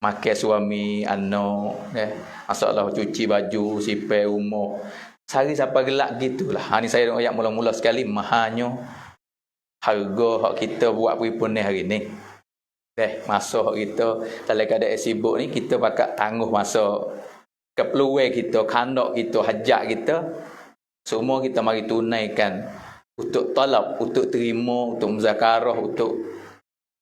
makan suami, anak, masalah cuci baju, sipir rumah. Sehari sampai gelak gitulah. Ni saya nak ayat mula-mula sekali mahanya harga hak kita buat peripun ni hari ni. Masa hak kita dalam keadaan sibuk ni, kita pakat tangguh masa keperluan kita, kandak kita, hajat kita, semua kita mari tunaikan untuk talab, untuk terima, untuk muzakarah, untuk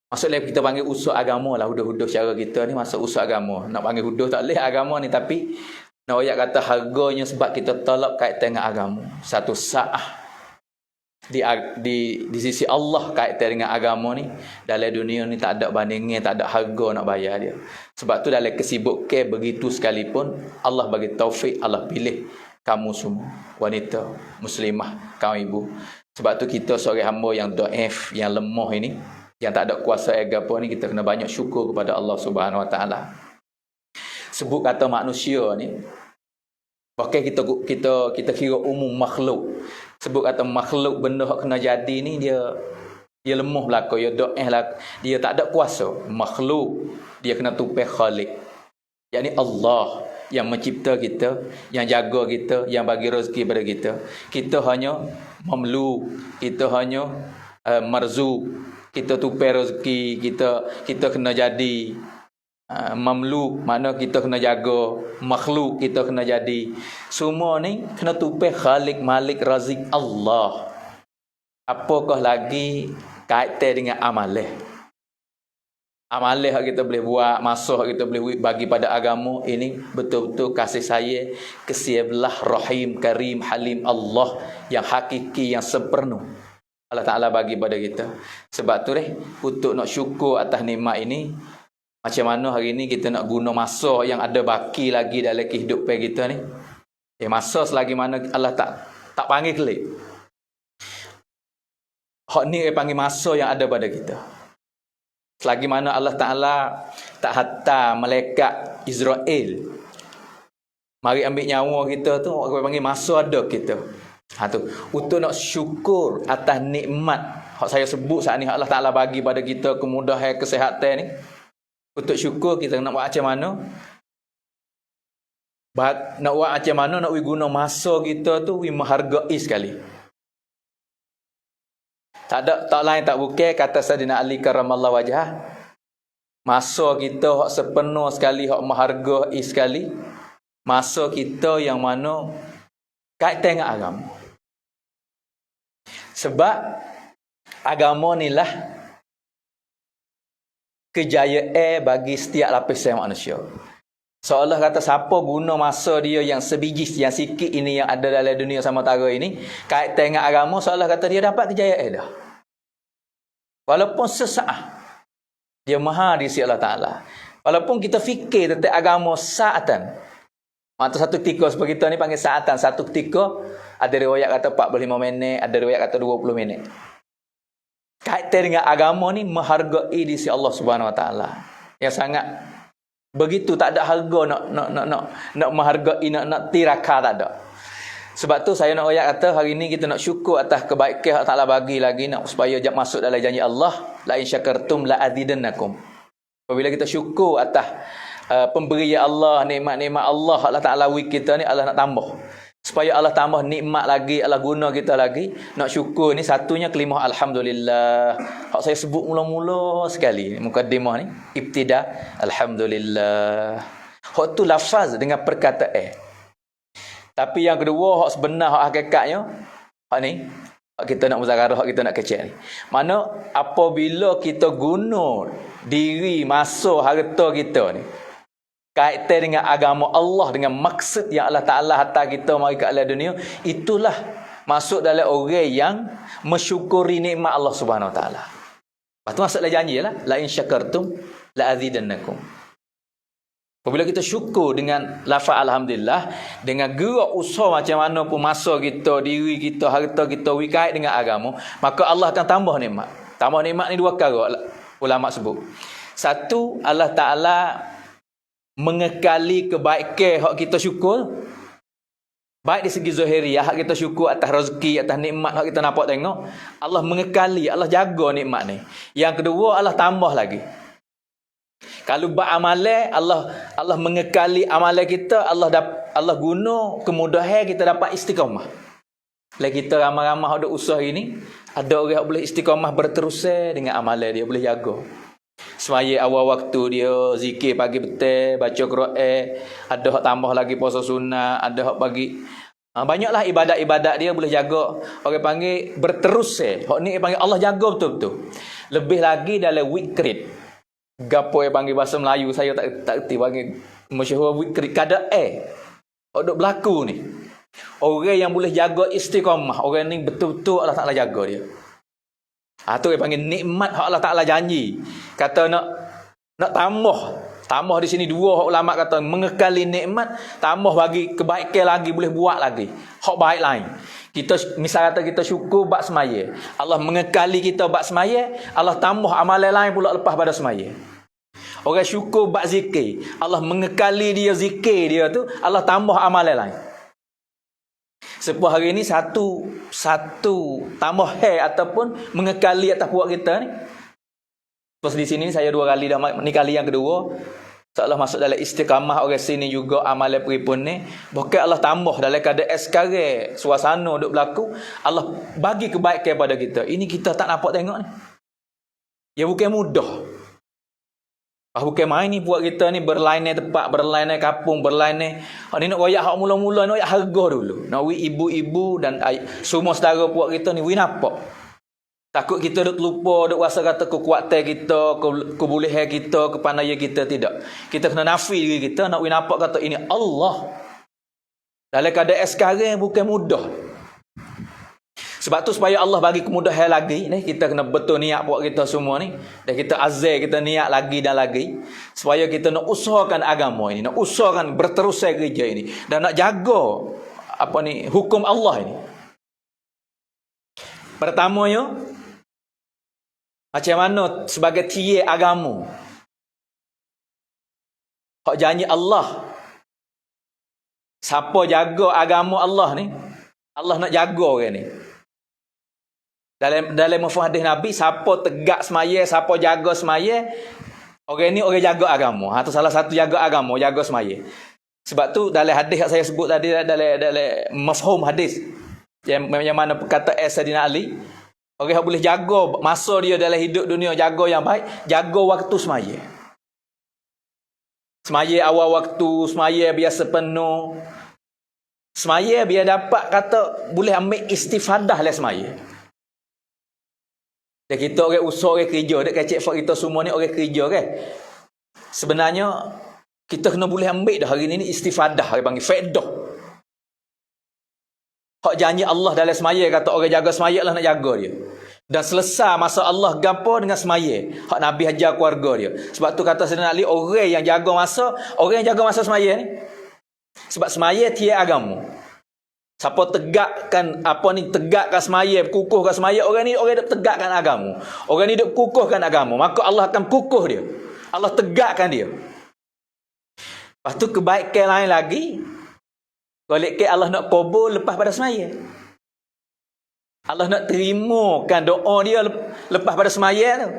maksudnya kita panggil usul agama lah, huduh-huduh cara kita ni masuk usul agama. Nak panggil huduh tak boleh agama ni, tapi nak ayat kata harganya sebab kita talab kaitan dengan agama. Satu saah di sisi Allah kaitan dengan agama ni, dalam dunia ni tak ada bandingnya, tak ada harga nak bayar dia. Sebab tu dalam kesibukan begitu sekalipun, Allah bagi taufik, Allah pilih kamu semua wanita muslimah, kaum ibu. Sebab tu kita seorang hamba yang dhaif, yang lemah ini, yang tak ada kuasa apa ni, kita kena banyak syukur kepada Allah Subhanahu Wa Taala. Sebut kata manusia ni, pakai kita kira umum makhluk. Sebut kata makhluk, benda hak kena jadi ni, dia lemah belaka, dia dhaif lah, dia tak ada kuasa. Makhluk dia kena tupai Khalik, yakni Allah yang mencipta kita, yang jaga kita, yang bagi rezeki pada kita. Kita hanya mamluk, kita hanya marzuk, kita tupai rezeki, kita kena jadi mamluk, mana kita kena jaga, makhluk kita kena jadi. Semua ni kena tupai Khalik, Malik, Razik Allah. Apakah lagi kaitan dengan amalan? Amalan yang kita boleh buat, masa yang kita boleh bagi pada agama, ini betul-betul kasih sayang, kesiabelah Rahim, Karim, Halim Allah yang hakiki, yang sempurna Allah Ta'ala bagi pada kita. Sebab tu untuk nak syukur atas nikmat ini, macam mana hari ni kita nak guna masa yang ada baki lagi dalam kehidupan kita ni. Masa selagi mana Allah tak panggil kelik. Hak ni panggil masa yang ada pada kita. Selagi mana Allah Ta'ala tak hantar malaikat Israel mari ambil nyawa kita tu, orang panggil masa ada kita. Tu untuk nak syukur atas nikmat hak saya sebut saat ni, Allah Ta'ala bagi pada kita kemudahan, kesihatan ni. Untuk syukur kita nak buat macam mana? Nak buat macam mana, nak guna masa kita tu menghargai sekali. Tak lain tak bukan kata Sayyidina Ali karamallahu wajhah, masa kita hak sepenuh sekali, hak menghargai sekali, masa kita yang mana kaitan dengan agama. Sebab agama ni lah kejayaan bagi setiap lapisan manusia. Seolah kata siapa guna masa dia yang sebiji, yang sikit ini yang ada dalam dunia samantara ini, kaitan dengan agama, seolah kata dia dapat kejayaan dah. Walaupun sesaat, dia maha di sisi Allah Ta'ala. Walaupun kita fikir tentang agama saatan, maka satu ketika seperti kita ni panggil saatan, satu ketika ada riwayat kata 45 minit, ada riwayat kata 20 minit. Kaitan dengan agama ni menghargai di sisi Allah Subhanahu Wa Ta'ala. Yang sangat begitu, tak ada harga nak menghargai, nak tiraka, tak ada. Sebab tu saya nak ayat kata hari ni kita nak syukur atas kebaikan Allah Ta'ala bagi lagi, nak supaya masuk dalam janji Allah, la in syakartum la azidannakum. Apabila kita syukur atas pemberian Allah, nikmat-nikmat Allah Ta'ala bagi kita ni, Allah nak tambah. Supaya Allah tambah nikmat lagi, Allah guna kita lagi. Nak syukur ni satunya kalimah alhamdulillah. Hak saya sebut mula-mula sekali, mukadimah ni, ibtida, alhamdulillah. Hak tu lafaz dengan perkataan. Tapi yang kedua, hak sebenar, hak hakikatnya, hak ni, hak kita nak muzakarah, hak kita nak kecek ni. Mana apabila kita guna diri, masa, harta kita ni kaitan dengan agama Allah, dengan maksud yang Allah Ta'ala hantar kita mari ke alam dunia, itulah masuk dalam orang yang mensyukuri nikmat Allah Subhanahu Wa Ta'ala. Lepas tu masuklah janji lah, la in syakartum la azidannakum. Apabila kita syukur dengan lafaz alhamdulillah, dengan gerak usaha macam mana pun masa kita, diri kita, harta kita kait dengan agama, maka Allah akan tambah nikmat. Tambah nikmat ni dua perkara ulama sebut. Satu, Allah Ta'ala mengekali kebaikan hak kita syukur, baik di segi zahiriah, hak kita syukur atas rezeki, atas nikmat hak kita nampak tengok, Allah mengekali, Allah jaga nikmat ni. Yang kedua, Allah tambah lagi. Kalau buat amalan, Allah mengekali amalan kita, Allah guna kemudahan kita dapat istiqamah. Lagi kita ramai-ramai ada usaha ini, ada orang yang boleh istiqamah berterusan dengan amalan dia, boleh jaga. Semaya awal waktu dia zikir pagi petang, baca Quran, ada hak tambah lagi puasa sunnah, ada hak bagi banyaklah ibadat-ibadat dia boleh jaga. Orang panggil berterusan. Hak ni panggil Allah jaga betul-betul. Lebih lagi dalam wikrit. Gapo yang panggil bahasa Melayu saya tak erti panggil masyhur wikrit kada hak duk berlaku ni. Orang yang boleh jaga istiqamah, orang ni betul-betul Allah Taala jaga dia. Tu dia panggil nikmat hak Allah Taala janji. Kata nak tambah di sini dua hak ulama kata mengekali nikmat, tambah bagi kebaikan lagi, boleh buat lagi hak baik lain. Kita misal kata kita syukur bab semaya, Allah mengekali kita bab semaya, Allah tambah amalan lain pula lepas pada semaya. Orang syukur bab zikir, Allah mengekali dia zikir dia tu, Allah tambah amalan lain. Sebuah hari ni satu tambah ataupun mengekali atas puak kita ni. Terus di sini saya 2 kali dah, ni kali yang kedua. Seolah masuk dalam istiqamah orang sini juga amalan peripun ni. Bukan Allah tambah dalam keadaan sekarang suasana duk berlaku, Allah bagi kebaikan kepada kita. Ini kita tak nampak tengok ni. Ya bukan mudah. Bukan main ni buat kita ni berlainan tempat, berlainan kampung, berlainan. Ni nak wayak hak mula-mula, nak wayak harga dulu. Nak wi ibu-ibu dan semua saudara buat kita ni wi nampak. Takut kita duk lupa, duk rasa kata kekuatan kita, kebolehan kita, kepandaian kita, tidak. Kita kena nafi diri kita, nak wi nampak kata ini Allah. Dalam keadaan sekarang bukan mudah. Sebab tu supaya Allah bagi kemudahan lagi ni, kita kena betul niat buat kita semua ni, dan kita azam kita niat lagi dan lagi supaya kita nak usahakan agama ini, nak usahakan berterusan gereja ini dan nak jaga hukum Allah ini. Pertamanya, macam mana sebagai tiye agama, hak janji Allah, siapa jaga agama Allah ni, Allah nak jaga orang ni. Dalam mafhum hadis Nabi, siapa tegak semaya, siapa jaga semaya, orang ni orang jaga agama. Tu salah satu jaga agama, jaga semaya. Sebab tu dalam hadis yang saya sebut tadi, dalam mafhum hadis yang mana kata Sayyidina Ali, orang yang boleh jaga masa dia dalam hidup dunia, jaga yang baik, jaga waktu semaya. Semaya awal waktu, semaya biasa penuh. Semaya biar dapat kata boleh ambil istifadah lah semaya. Dan kita orang usaha, orang kerja, dek kecik fak kita semua ni orang kerja kan. Sebenarnya kita kena boleh ambil dah hari ni istifadah, orang panggil faedah. Hak janji Allah dalam semaya, kata orang jaga semaya lah nak jaga dia. Dan selesai masa Allah gapo dengan semaya. Hak Nabi ajar keluarga dia. Sebab tu kata Sayyidina Ali, orang yang jaga masa semaya ni. Sebab semaya tiada agama. Siapa tegakkan tegakkan semaya, kukuhkan semaya, orang ni orang tegakkan agama. Orang ni duk kukuhkan agama, maka Allah akan kukuh dia. Allah tegakkan dia. Lepas tu kebaikan lain lagi, kalau Allah nak qabul lepas pada semaya. Allah nak terimakan doa dia lepas pada semaya tu.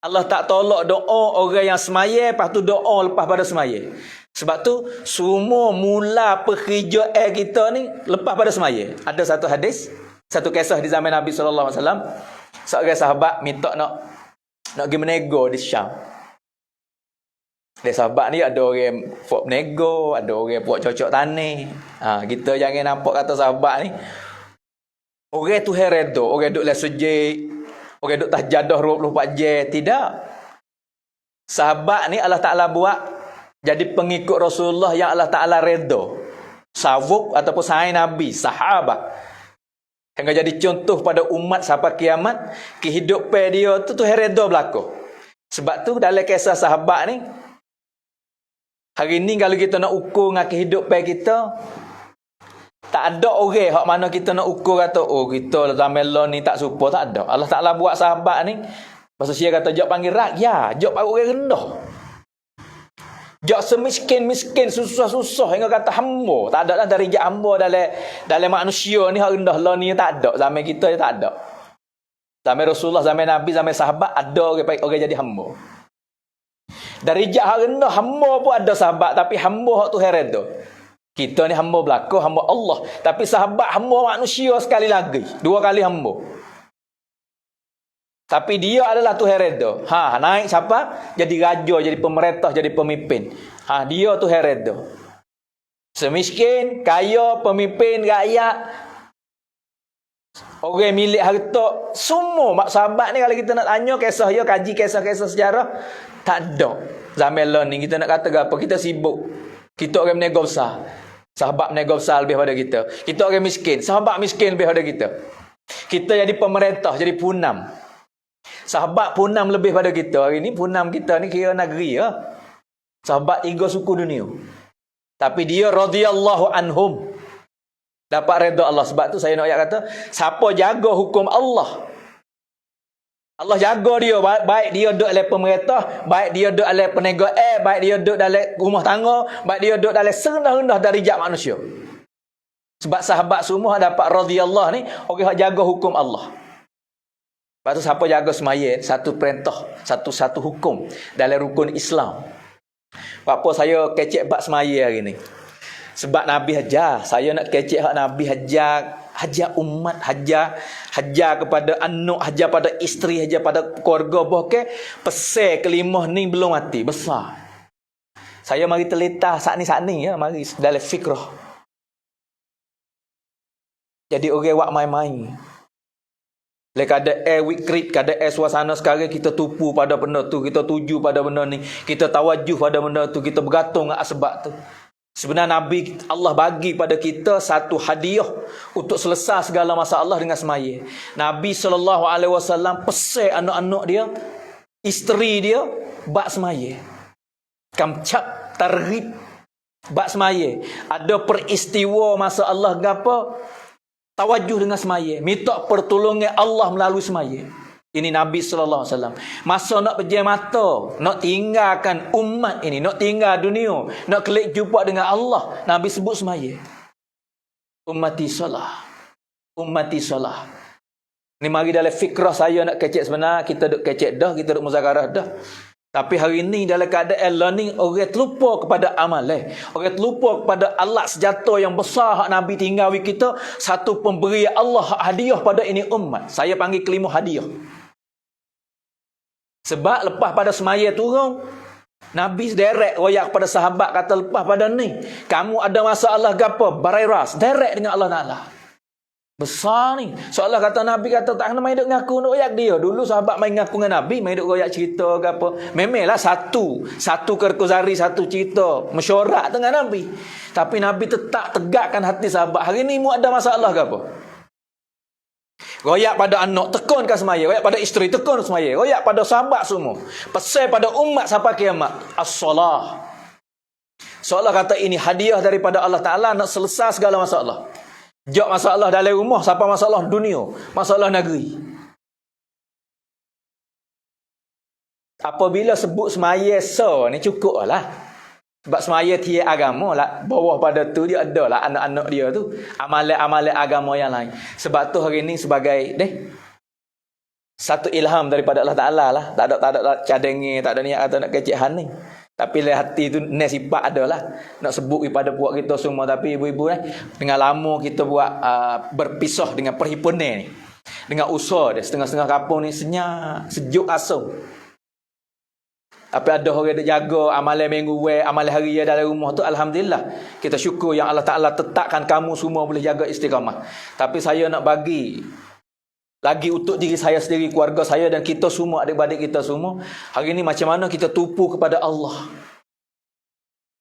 Allah tak tolak doa orang yang semaya, lepas tu doa lepas pada semaya. Sebab tu semua mula pekerjaan kita ni lepas pada semaya. Ada satu hadis, satu kisah di zaman Nabi sallallahu alaihi wasallam. Seorang sahabat minta nak pergi menego di Syam. Dia sahabat ni ada orang buat menego, ada orang buat cocok tanah. Kita jangan nampak kata sahabat ni orang tu heredo, orang duk lesujik, orang duk tahjadah 24 jam, tidak. Sahabat ni Allah Taala buat jadi pengikut Rasulullah yang Allah Ta'ala redha. Sawuk ataupun sahabat Nabi, sahabat. Hingga jadi contoh pada umat sampai kiamat. Kehidupan dia tu redha berlaku. Sebab tu dalam kisah sahabat ni, hari ni kalau kita nak ukur dengan kehidupan kita, tak ada orang hak mana kita nak ukur kata, oh kita zaman law ni tak serupa, tak ada. Allah Ta'ala buat sahabat ni, pasal dia kata, jok panggil rakyat, jok panggil orang rendah. Jok semiskin-miskin, susah-susah hingga kata hamba. Tak ada lah darjat hamba dalam manusia ni hak rendah lah ni, tak ada. Zaman kita tak ada. Zaman Rasulullah, zaman Nabi, zaman sahabat ada orang jadi hamba. Darjat hak rendah hamba pun ada sahabat, tapi hamba hak tu redha. Kita ni hamba belaka, hamba Allah, tapi sahabat hamba manusia sekali lagi, dua kali hamba. Tapi dia adalah Tuhan redha. Naik siapa? Jadi raja, jadi pemerintah, jadi pemimpin. Dia Tuhan redha. Semiskin, kaya, pemimpin, rakyat, orang milik harta, semua mak sahabat ni kalau kita nak tanya kisah dia, kaji kisah-kisah sejarah, tak ada. Zaman lah ni kita nak kata apa? Kita sibuk. Kita orang berniaga besar. Sahabat berniaga besar lebih pada kita. Kita orang miskin. Sahabat miskin lebih pada kita. Kita jadi pemerintah, jadi punam. Sahabat punam lebih pada kita. Hari ni punam kita ni kira negeri ya. Sahabat 3 suku dunia. Tapi dia radhiyallahu anhum. Dapat redha Allah. Sebab tu saya nak ayat kata, siapa jaga hukum Allah, Allah jaga dia. Baik dia duduk dalam pemerintah, baik dia duduk dalam peniaga baik dia duduk dalam rumah tangga, baik dia duduk dalam serendah-rendah darjat manusia. Sebab sahabat semua dapat radhiyallahu ni, orang jaga hukum Allah. Lepas tu siapa jaga semaya, satu perintah, satu hukum dalam rukun Islam. Apa saya kecek bab semaya hari ni? Sebab Nabi hajar, saya nak kecek hak Nabi hajar umat, hajar kepada anak, hajar pada isteri, hajar pada keluarga. Bahkan pesan kelimah ni belum mati, besar. Saya mari terletak saat ni ya, mari dalam fikrah. Jadi orang wak main-main. Lek kada wikrip, kada suasana sekarang kita tupu pada benda tu, kita tuju pada benda ni, kita tawajuh pada benda tu, kita bergantung dengan sebab tu. Sebenarnya Nabi Allah bagi pada kita satu hadiah untuk selesai segala masalah dengan semaya. Nabi SAW pesan anak-anak dia, isteri dia, bak semaya. Kamcap targhib bak semaya. Ada peristiwa masa Allah gapa, tawajuh dengan semaya, minta pertolongan Allah melalui semaya. Ini Nabi SAW. Masa nak pejam mata, nak tinggalkan umat ini, nak tinggal dunia, nak kelik jumpa dengan Allah, Nabi sebut semaya. Ummati solah. Ummati solah. Ni mari dalam fikrah saya nak kecek sebenar, kita duk kecek dah, kita duk muzakarah dah. Tapi hari ini dalam keadaan learning, orang terlupa kepada amal. Orang terlupa kepada alat sejata yang besar hak Nabi tinggawi kita. Satu pemberian Allah, hak hadiah pada ini umat. Saya panggil kelima hadiah. Sebab lepas pada semaya turun, Nabi direct royak kepada sahabat, kata lepas pada ni, kamu ada masalah gapo, barairas, direct dengan Allah Ta'ala. Besar ni. Seolah kata Nabi kata tak kena main duk ngaku nak royak dia. Dulu sahabat main ngaku dengan Nabi, main duk royak cerita gapo. Memanglah satu kerkusari, satu cerita mesyuarat dengan Nabi. Tapi Nabi tetap tegakkan hati sahabat. Hari ni mu ada masalah gapo? Royak pada anak, tekun ke semaya. Royak pada isteri, tekun semaya. Royak pada sahabat semua. Pesan pada umat sampai kiamat. As-salah. Seolah kata ini hadiah daripada Allah Ta'ala nak selesai segala masalah. Jak masalah dalam rumah, sampai masalah dunia, masalah negeri. Apabila sebut semaya ni cukup lah. Sebab semaya tiap agama lah, bawah pada tu dia ada lah anak-anak dia tu, amalan-amalan agama yang lain. Sebab tu hari ni sebagai satu ilham daripada Allah Ta'ala lah. Tak ada cadangan, tak ada niat kata nak kecehan ni. Tapi le hati tu sifat ada lah. Nak sebut kepada puak kita semua. Tapi ibu-ibu dengan lama kita buat berpisah dengan perhimpunan ni, dengan usaha dia, setengah-setengah kampung ni senyap, sejuk asam. Tapi ada orang yang jaga amalan minggu, amalan hari dalam rumah tu, alhamdulillah. Kita syukur yang Allah Ta'ala tetapkan kamu semua boleh jaga istiqamah. Tapi saya nak bagi lagi untuk diri saya sendiri, keluarga saya dan kita semua, adik-adik kita semua. Hari ni macam mana kita tupu kepada Allah.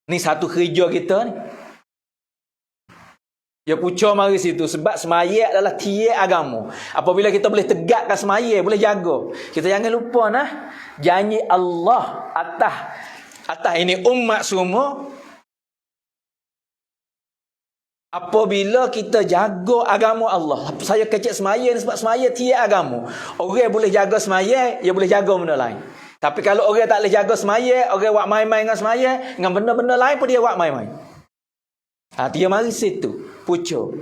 Ni satu kerja kita ni. Ya pucuk mari situ. Sebab semaya adalah tiap agama. Apabila kita boleh tegakkan semaya, boleh jaga. Kita jangan lupa janji Allah atas ini umat semua. Apabila kita jaga agama Allah. Saya kecek semaya ni sebab semaya tiap agama. Orang boleh jaga semaya, dia boleh jaga benda lain. Tapi kalau orang tak boleh jaga semaya, orang buat main-main dengan semaya, dengan benda-benda lain pun dia buat main-main. Dia mari situ, pucuk.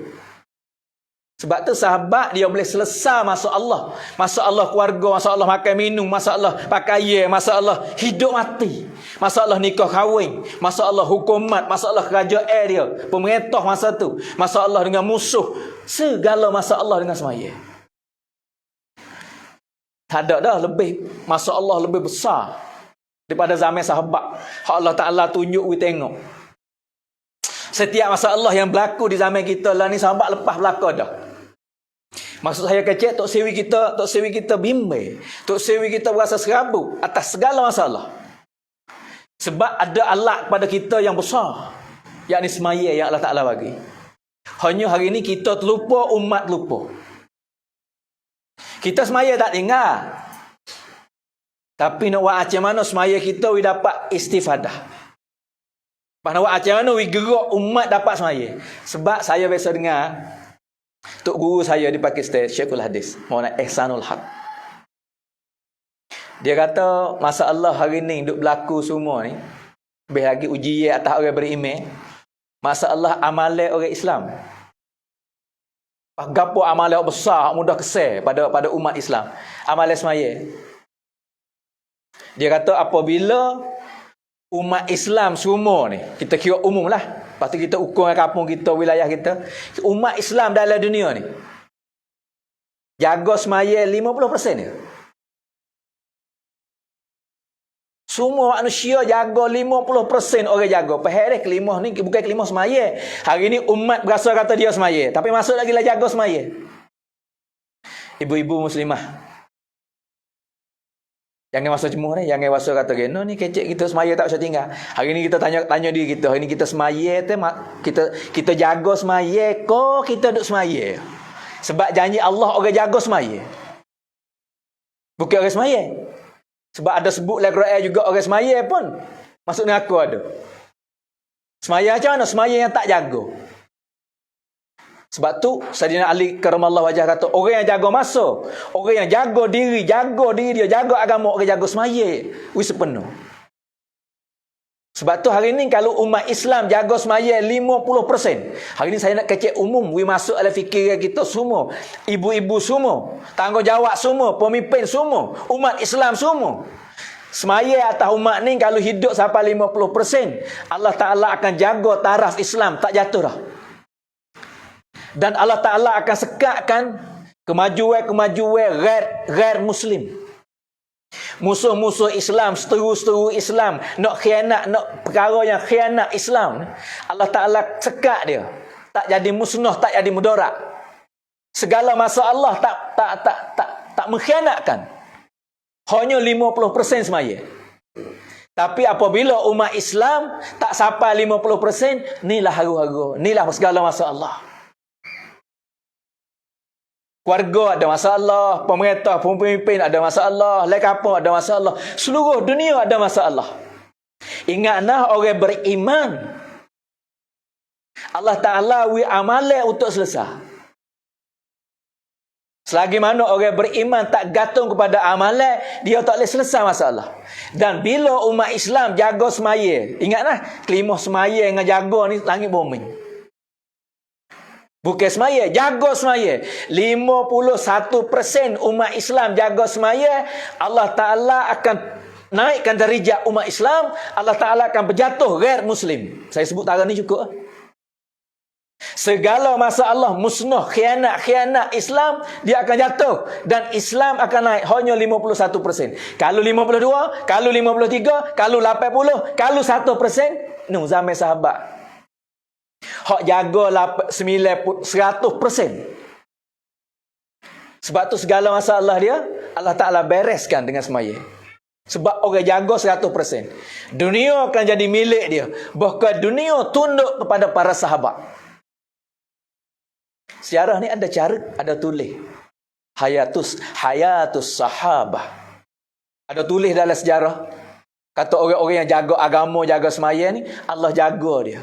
Sebab tu sahabat dia boleh selesai masuk Allah. Masuk Allah keluarga, masuk Allah makan minum, masuk Allah pakaian, masuk Allah hidup mati. Masuk Allah nikah kahwin, masuk Allah hukumat, masuk Allah kerajaan dia, pemerintah masa tu. Masuk Allah dengan musuh. Segala masuk Allah dengan semaya. Tak ada dah lebih masuk Allah lebih besar daripada zaman sahabat. Allah Ta'ala tunjuk we tengok. Setiap masalah yang berlaku di zaman kita lah ni sahabat lepas berlaku dah. Maksud saya kecil, Tok Sewi kita bimbing. Tok Sewi kita berasa serabu atas segala masalah. Sebab ada alat pada kita yang besar, yakni semaya yang Allah Ta'ala bagi. Hanya hari ni kita terlupa, umat terlupa. Kita semaya tak tinggal. Tapi nak buat macam mana semaya kita we dapat istifadah. Nak buat macam mana we gerak umat dapat semaya. Sebab saya biasa dengar Tok guru saya di Pakistan, Syekhul Hadis, Maulana Ihsanul Haq. Dia kata masalah hari ni duk berlaku semua ni, lebih lagi ujian atas orang beriman, masalah amalan orang Islam. Gapo amalan besar mudah kesal pada umat Islam. Amalan semaya. Dia kata apabila umat Islam semua ni, kita kira umum lah, lepas tu kita ukur kampung kita, wilayah kita, umat Islam dalam dunia ni jaga semaya 50% ni. Semua manusia jaga 50% orang jaga. Perhari kelimah ni bukan kelimah semaya. Hari ni umat berasa kata dia semaya, tapi masuk lagi lah jaga semaya. Ibu-ibu muslimah, jangan masuk jemuh ni, jangan masuk kata geno ni kecek kita semaya tak usah tinggal. Hari ni kita tanya diri kita, hari ni kita semaya tu kita jaga semaya ko kita duk semaya. Sebab janji Allah orang jaga semaya. Bukan orang semaya. Sebab ada sebut dalam Quran juga orang semaya pun masuk neraka ada. Semaya macam mana? Semaya yang tak jaga. Sebab tu Sayyidina Ali karamallahu wajah kata orang yang jaga masa, orang yang jaga diri dia, jaga agama, orang jaga semaya wis sepenuh. Sebab tu hari ni kalau umat Islam jaga semaya 50%. Hari ni saya nak kecek umum, we masuk dalam fikiran kita semua. Ibu-ibu semua, tanggungjawab semua, pemimpin semua, umat Islam semua. Semaya atas umat ni kalau hidup sampai 50%, Allah Ta'ala akan jaga taraf Islam tak jatuh dah. Dan Allah Ta'ala akan sekatkan kemajuan ghair Muslim. Musuh-musuh Islam, seteru-seteru Islam, nak khianat, nak perkara yang khianat Islam, Allah Ta'ala sekat dia. Tak jadi musnah, tak jadi mudarat. Segala masalah tak mengkhianatkan. Hanya 50% semaya. Tapi apabila umat Islam tak sampai 50%, inilah haru-haru, inilah segala masalah. Keluarga ada masalah, pemerintah, pemimpin ada masalah, lekapun ada masalah, seluruh dunia ada masalah. Ingatlah orang beriman, Allah Ta'ala wi amalan untuk selesai. Selagi mana orang beriman tak gantung kepada amalan, dia tak boleh selesai masalah. Dan bila umat Islam jaga semaya, ingatlah kelima semaya dengan jaga ni langit bumi. Bukan semaya, jaga semaya. 51% umat Islam jaga semaya, Allah Ta'ala akan naikkan darjat umat Islam, Allah Ta'ala akan berjatuh ghair Muslim. Saya sebut tara ni cukup. Segala masalah musnah, khianat Islam, dia akan jatuh. Dan Islam akan naik hanya 51%. Kalau 52, kalau 53, kalau 80, kalau 1%, no, zaman sahabat hak jaga 100%. Sebab tu segala masalah dia Allah Ta'ala bereskan dengan semaya. Sebab orang jaga 100%. Dunia akan jadi milik dia. Bahkan dunia tunduk kepada para sahabat. Sejarah ni ada cara, ada tulis. Hayatus sahabah. Ada tulis dalam sejarah. Kata orang-orang yang jaga agama, jaga semaya ni, Allah jaga dia.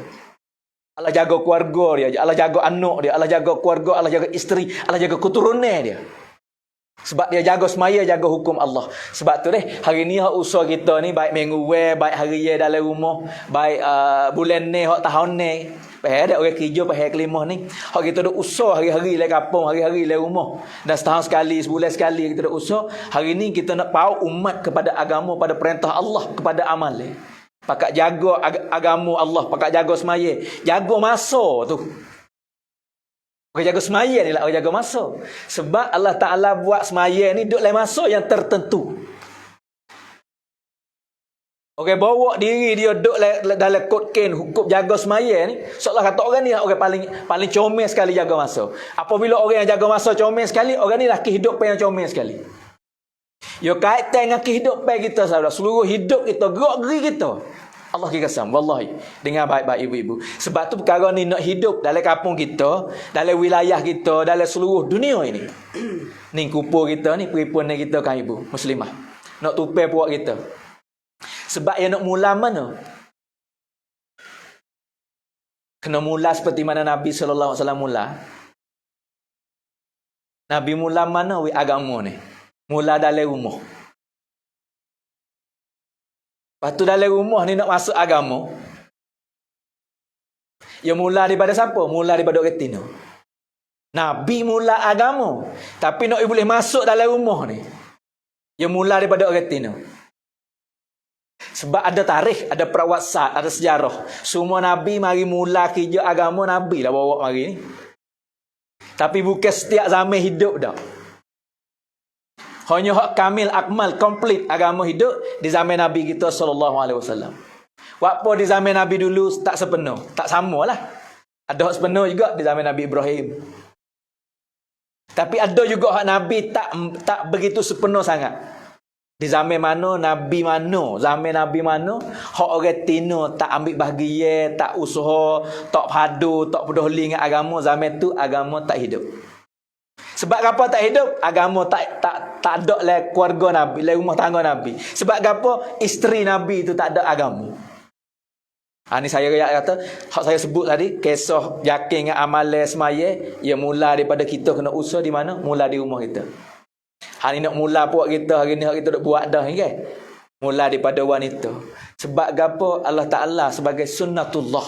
Allah jaga keluarga dia, Allah jaga anak dia, Allah jaga keluarga, Allah jaga isteri, Allah jaga keturunan dia. Sebab dia jaga semaya, jaga hukum Allah. Sebab tu hari ni hak usaha kita ni baik minggu baik hari ya dalam rumah, baik bulan ni hak tahun ni. Pasal ada orang kerja pasal kelimah ni. Hak kita duk usaha hari-hari dalam kampung, hari-hari dalam rumah. Dan setahun sekali, sebulan sekali kita duk usaha. Hari ni kita nak bawa umat kepada agama, pada perintah Allah, kepada amal ni. Pakat jaga agama Allah, pakat jaga semaya, jaga masa tu. Orang jaga semaya ni lah orang jaga masa. Sebab Allah Ta'ala buat semaya ni duduk dalam masa yang tertentu. Orang bawa diri dia duduk dalam kod kain hukum jaga semaya ni. Seolah kata orang ni orang paling comel sekali jaga masa. Apabila orang yang jaga masa comel sekali, orang ni lah kehidupan yang comel sekali. Dia kaitan dengan kehidupan kita, saudara. Seluruh hidup kita, gerak-geri kita. Allah kikasam, wallahi. Dengar baik-baik ibu-ibu. Sebab tu perkara ni nak hidup dalam kampung kita, dalam wilayah kita, dalam seluruh dunia ini. Ni kupur kita ni, perempuan kita kan ibu, muslimah. Nak tupai puak kita. Sebab yang nak mula mana? Kena mula seperti mana Nabi SAW mula. Nabi mula mana agama ni? Mula dalam rumah. Lepas tu dalam rumah ni nak masuk agama. Ya mula daripada siapa? Mula daripada orang Tino. Nabi mula agama. Tapi nak boleh masuk dalam rumah ni. Ya mula daripada orang Tino. Sebab ada tarikh, ada perawasat, ada sejarah. Semua Nabi mari mula kerja agama, Nabi lah bawa mari ni. Tapi bukan setiap zaman hidup dah. Hanya hak kamil, akmal, komplit agama hidup di zaman Nabi kita SAW. Waktu di zaman Nabi dulu tak sepenuh, tak samalah. Ada hak sepenuh juga di zaman Nabi Ibrahim. Tapi ada juga hak Nabi tak begitu sepenuh sangat. Di zaman mana, zaman Nabi mana, hak orang Tino tak ambil bahagia, tak usaha, tak padu, tak peduli dengan agama, zaman tu agama tak hidup. Sebab apa tak hidup? Agama tak ada lah keluarga Nabi, lah rumah tangga Nabi. Sebab apa? Isteri Nabi itu tak ada agama. Ni saya kata, hak saya sebut tadi, kisah yakin dengan amalan semaya, ia mula daripada kita kena usaha di mana? Mula di rumah kita. Ni nak mula buat kita, hari ni hak kita nak buat dah ni kan? Mula daripada wanita. Sebab apa? Allah Ta'ala sebagai sunnatullah.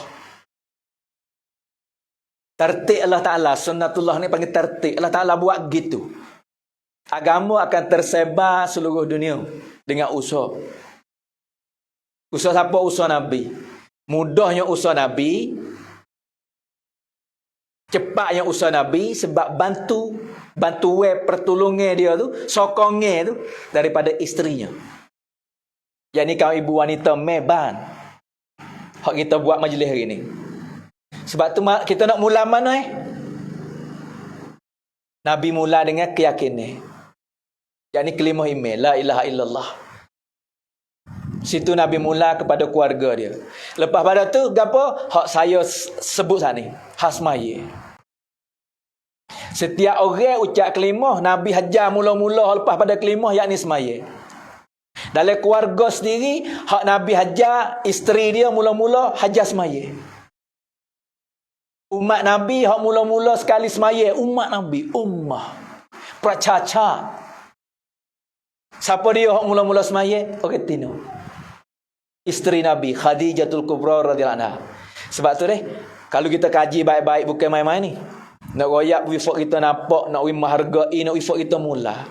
Tertib Allah Ta'ala, sunnatullah ni panggil tertib. Allah Ta'ala buat gitu. Agama akan tersebar seluruh dunia dengan usaha. Usaha siapa? Usaha Nabi. Mudahnya usaha Nabi. Cepatnya usaha Nabi sebab bantu pertolongan dia tu, sokongnya tu daripada isterinya. Yang ni kaum ibu wanita meban. Hak kita buat majlis hari ni. Sebab tu kita nak mula mana Nabi mula dengan keyakinan. Yang ni kelimah iman, la ilaha illallah. Situ Nabi mula kepada keluarga dia. Lepas pada tu gapo? Hak saya sebut sana, hasmaya. Setiap orang ucap kelimah, Nabi hajar mula-mula lepas pada kelimah yakni semaya. Dalam keluarga sendiri, hak Nabi hajar isteri dia mula-mula hajar semaya. Umat Nabi hak mula-mula sekali semaya, umat Nabi, ummah pracaca. Siapa dia hak mula-mula semaya? Orang Tino. Isteri Nabi Khadijatul Kubra radhiyallahu anha. Sebab tu kalau kita kaji baik-baik bukan main-main ni. Nak royak wifak kita nampak, nak menghargai, nak wifak kita mula.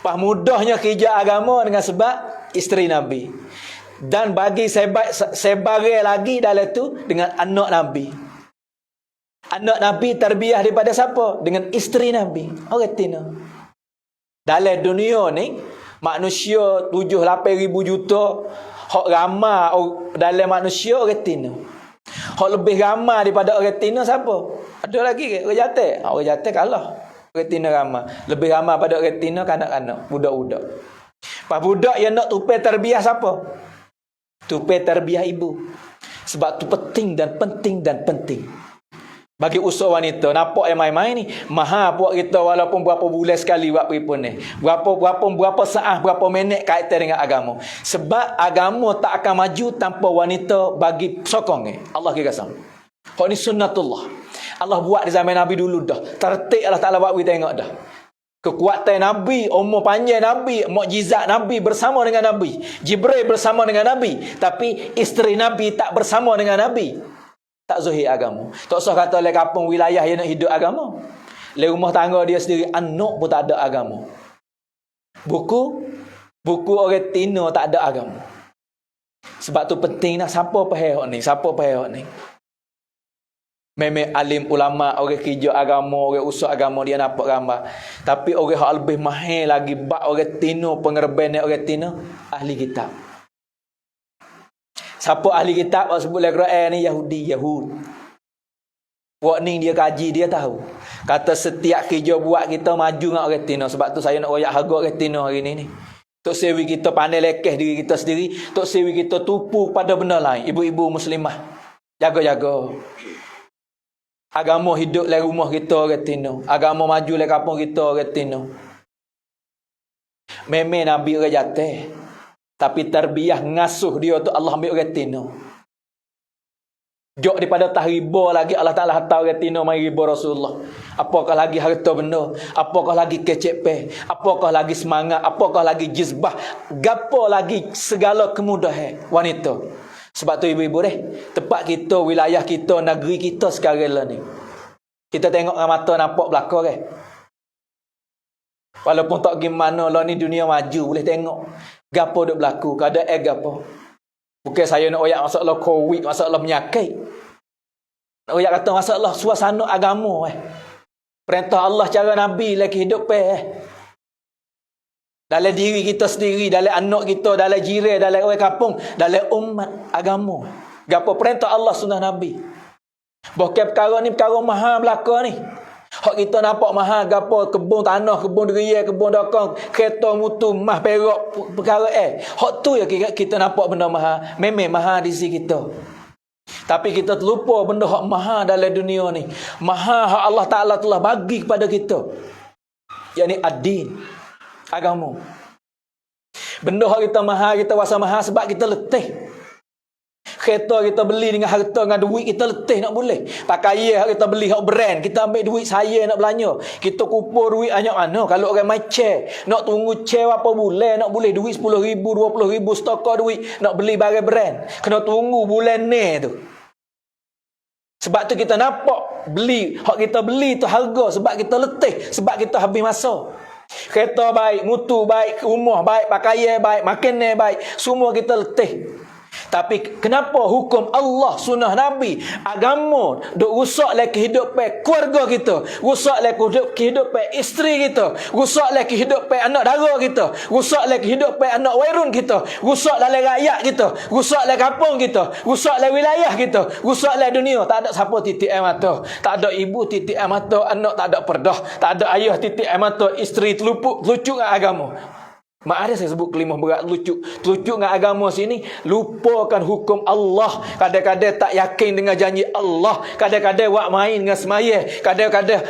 Pas mudahnya kerja agama dengan sebab isteri Nabi. Dan bagi sebagai lagi dalam tu dengan anak Nabi. Anak Nabi terbiah daripada siapa? Dengan isteri Nabi. Orang Tino. Dalam dunia ni, manusia 7-8 ribu juta. Hak ramai dalam manusia orang Tino. Hak lebih ramai daripada orang Tino siapa? Ada lagi ke? Orang Jatik? Orang Jatik kalah. Orang Tino ramai. Lebih ramai pada orang Tino kanak-kanak. Budak-budak. Pas budak yang nak tupai terbiah siapa? Tupai terbiah ibu. Sebab tu penting dan penting. Bagi usaha wanita, nampak yang main-main ni, mahal buat kita walaupun berapa bulan sekali buat perempuan ni. Berapa saat, berapa minit kaitan dengan agama. Sebab agama tak akan maju tanpa wanita bagi sokong. Allah kira sama. Kau ni sunnatullah. Allah buat di zaman Nabi dulu dah. Tertib Allah Ta'ala buat kita tengok dah. Kekuatan Nabi, umur panjang Nabi, mukjizat Nabi bersama dengan Nabi. Jibril bersama dengan Nabi. Tapi isteri Nabi tak bersama dengan Nabi. Tak zahir agama. Tak usah kata oleh kampung wilayah yang nak hidup agama. Le rumah tangga dia sendiri, anak pun tak ada agama. Buku orang Tino tak ada agama. Sebab tu penting nak siapa pahal ni, siapa pahal ni. Memang alim ulama, orang kerja agama, orang usaha agama dia nampak gambar. Tapi orang yang lebih mahal lagi bak orang Tino, pengerban orang Tino, ahli kitab. Siapa ahli kitab? Orang sebut dalam Quran ni Yahud. Buat ni dia kaji, dia tahu. Kata setiap kerja buat kita maju dengan orang Tino. Sebab tu saya nak royak harga orang Tino hari ni. Tok sewi kita pandai lekeh diri kita sendiri. Tok sewi kita tupu pada benda lain. Ibu-ibu muslimah, jaga-jaga. Agama hidup dalam rumah kita orang Tino. Agama maju dalam kampung kita orang Tino. Memang Nabi orang jatuh. Tapi terbiah ngasuh dia tu Allah ambil orang Tino. Jok daripada tahriba lagi Allah Ta'ala hantar orang Tino mari riba Rasulullah. Apakah lagi harta benda? Apakah lagi kecek pe? Apakah lagi semangat? Apakah lagi jizbah? Gapo lagi segala kemudahan wanita? Sebab tu ibu-ibu tempat kita, wilayah kita, negeri kita sekarang lah ni. Kita tengok dengan mata nampak belakang Walaupun tak gimana lah ni dunia maju, boleh tengok. Gapo duk berlaku, keadaan gapo. Bukan saya nak oyak masalah COVID, masalah penyakit. Nak oyak kata masalah suasana agama Perintah Allah cara Nabi lagi hidup dalam diri kita sendiri, dalam anak kita, dalam jiran, dalam orang kampung, dalam umat agama. Gapo perintah Allah sunnah Nabi. Bukan perkara ni perkara mahal belaka ni. Hak kita nampak mahal gapo kebun tanah, kebun deria, kebun dokong, kereta mutu, mah perak perkara hak tu ya kita nampak benda mahal. Memang mahal di sisi kita. Tapi kita terlupa benda hak mahal dalam dunia ni. Mahal hak Allah Ta'ala telah bagi kepada kita. Yakni ad-din, agama. Benda hak kita mahal, kita rasa mahal sebab kita letih. Kereta kita beli dengan harta, dengan duit kita letih nak boleh. Pakaian kita beli hak brand, kita ambil duit saya nak belanja. Kita kupur duit banyak mana. Kalau orang macam nak tunggu cer apa bulan nak boleh duit 10,000, 20,000 stokar duit nak beli barang brand. Kena tunggu bulan ni tu. Sebab tu kita nampak beli, hak kita beli tu harga sebab kita letih, sebab kita habis masa. Kereta baik, mutu baik, rumah baik, pakaian baik, makanan baik, semua kita letih. Tapi kenapa hukum Allah, sunnah Nabi, agama duk rusak lagi kehidupan keluarga kita, rusak lagi kehidupan isteri kita, rusak lagi kehidupan anak dara kita, rusak lagi kehidupan anak wairun kita, rusak dalam rakyat kita, rusak dalam kampung kita, rusak dalam wilayah kita, rusak dalam dunia. Tak ada siapa titik air mata, tak ada ibu titik air mata, anak tak ada perdah, tak ada ayah titik air mata, isteri terlucu dengan agama. Mak ada saya sebut kelimah berat lucu dengan agama sini, lupakan hukum Allah. Kadang-kadang tak yakin dengan janji Allah, kadang-kadang wak main dengan semaya, kadang-kadang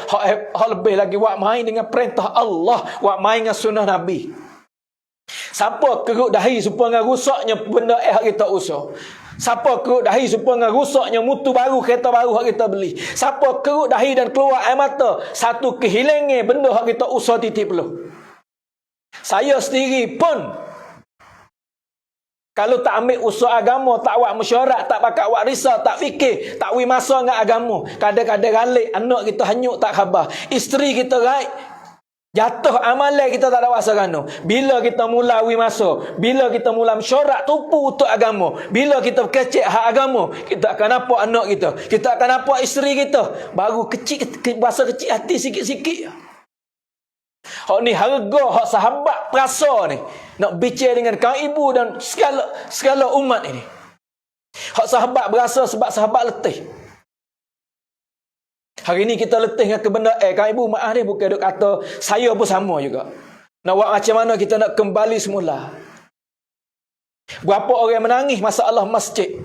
hak lebih lagi wak main dengan perintah Allah, wak main dengan sunnah Nabi. Siapa keruk dahi supaya rusaknya benda kita usah? Siapa keruk dahi supaya rusaknya mutu baru, kereta baru hak kita beli? Siapa keruk dahi dan keluar air mata satu kehilangan benda hak kita usah titip peluh? Saya sendiri pun kalau tak ambil usaha agama, tak buat mesyuarat, tak pakat buat risau, tak fikir, tak wi masa dengan agama, kadang-kadang galik anak kita hanyut tak khabar, isteri kita raik jatuh amalan kita tak ada rasa kanu. Bila kita mula wi masa, bila kita mula mesyuarat tupu untuk agama, bila kita kecek hak agama, kita akan nampak anak kita akan nampak isteri kita baru kecil, bahasa kecil hati sikit-sikit. Hak ni harga hak sahabat perasa ni nak bicara dengan kaum ibu dan segala umat ini. Hak sahabat berasa sebab sahabat letih. Hari ni kita letih dengan kebendaan. Kaum ibu maaf dia bukan duk kata saya pun sama juga. Nak buat macam mana kita nak kembali semula. Berapa orang menangis masalah masjid.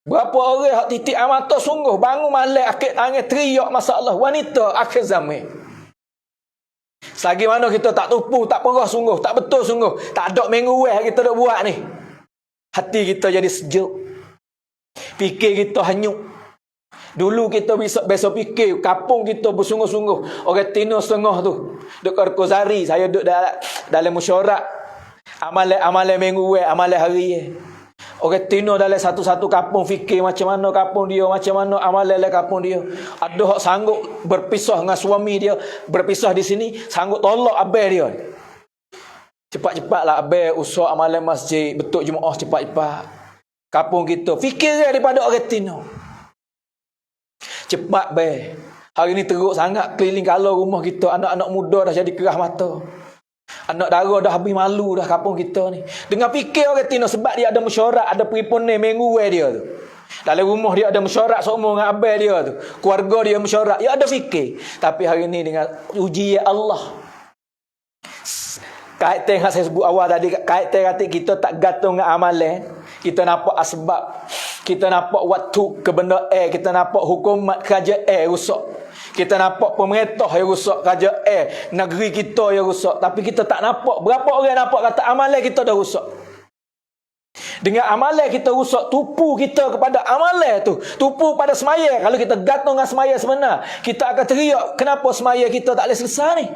Berapa orang hak titik air mata sungguh bangun malam akhir angin teriak masalah wanita akhir zaman. Selagi mana kita tak tupu, tak perah sungguh, tak betul sungguh, tak ada minggu kita dah buat ni, hati kita jadi sejuk, fikir kita hanyut, Dulu kita biasa fikir kampung kita bersungguh-sungguh. Orang Tino setengah tu. Duk Kozari, saya duduk dalam mesyuarat. Amalan minggu, amalan hari. Orang Tino dalam satu-satu kampung fikir macam mana kampung dia, macam mana amalan kampung dia. Ada hak sanggup berpisah dengan suami dia, berpisah di sini, sanggup tolak abang dia. Cepat-cepatlah abang usah amalan masjid, betul Jumaat cepat-cepat. Kampung kita fikir daripada orang Tino. Cepat be. Hari ni teruk sangat keliling kalau rumah kita, anak-anak muda dah jadi kerah mata. Anak dara dah habis malu dah kampung kita ni. Dengan fikir orang Tino sebab dia ada mesyuarat, ada peripone minggu dia tu. Dalam rumah dia ada mesyuarat seumur dengan abang dia tu. Keluarga dia mesyuarat, dia ada fikir. Tapi hari ni dengan ujian Allah. Kaitan yang saya sebut awal tadi, kaitan kata kita tak gantung dengan amalan. Kita nampak asbab, kita nampak waktu kebenar kita nampak hukumat kerajaan rusak. Kita nampak pemerintah yang rusak, kerajaan negeri kita yang rusak. Tapi kita tak nampak, berapa orang nampak kata amalan kita dah rusak. Dengan amalan kita rusak, tupu kita kepada amalan tu, tupu pada semaya. Kalau kita gantung dengan semaya sebenar, kita akan teriak, kenapa semaya kita tak boleh selesai ni?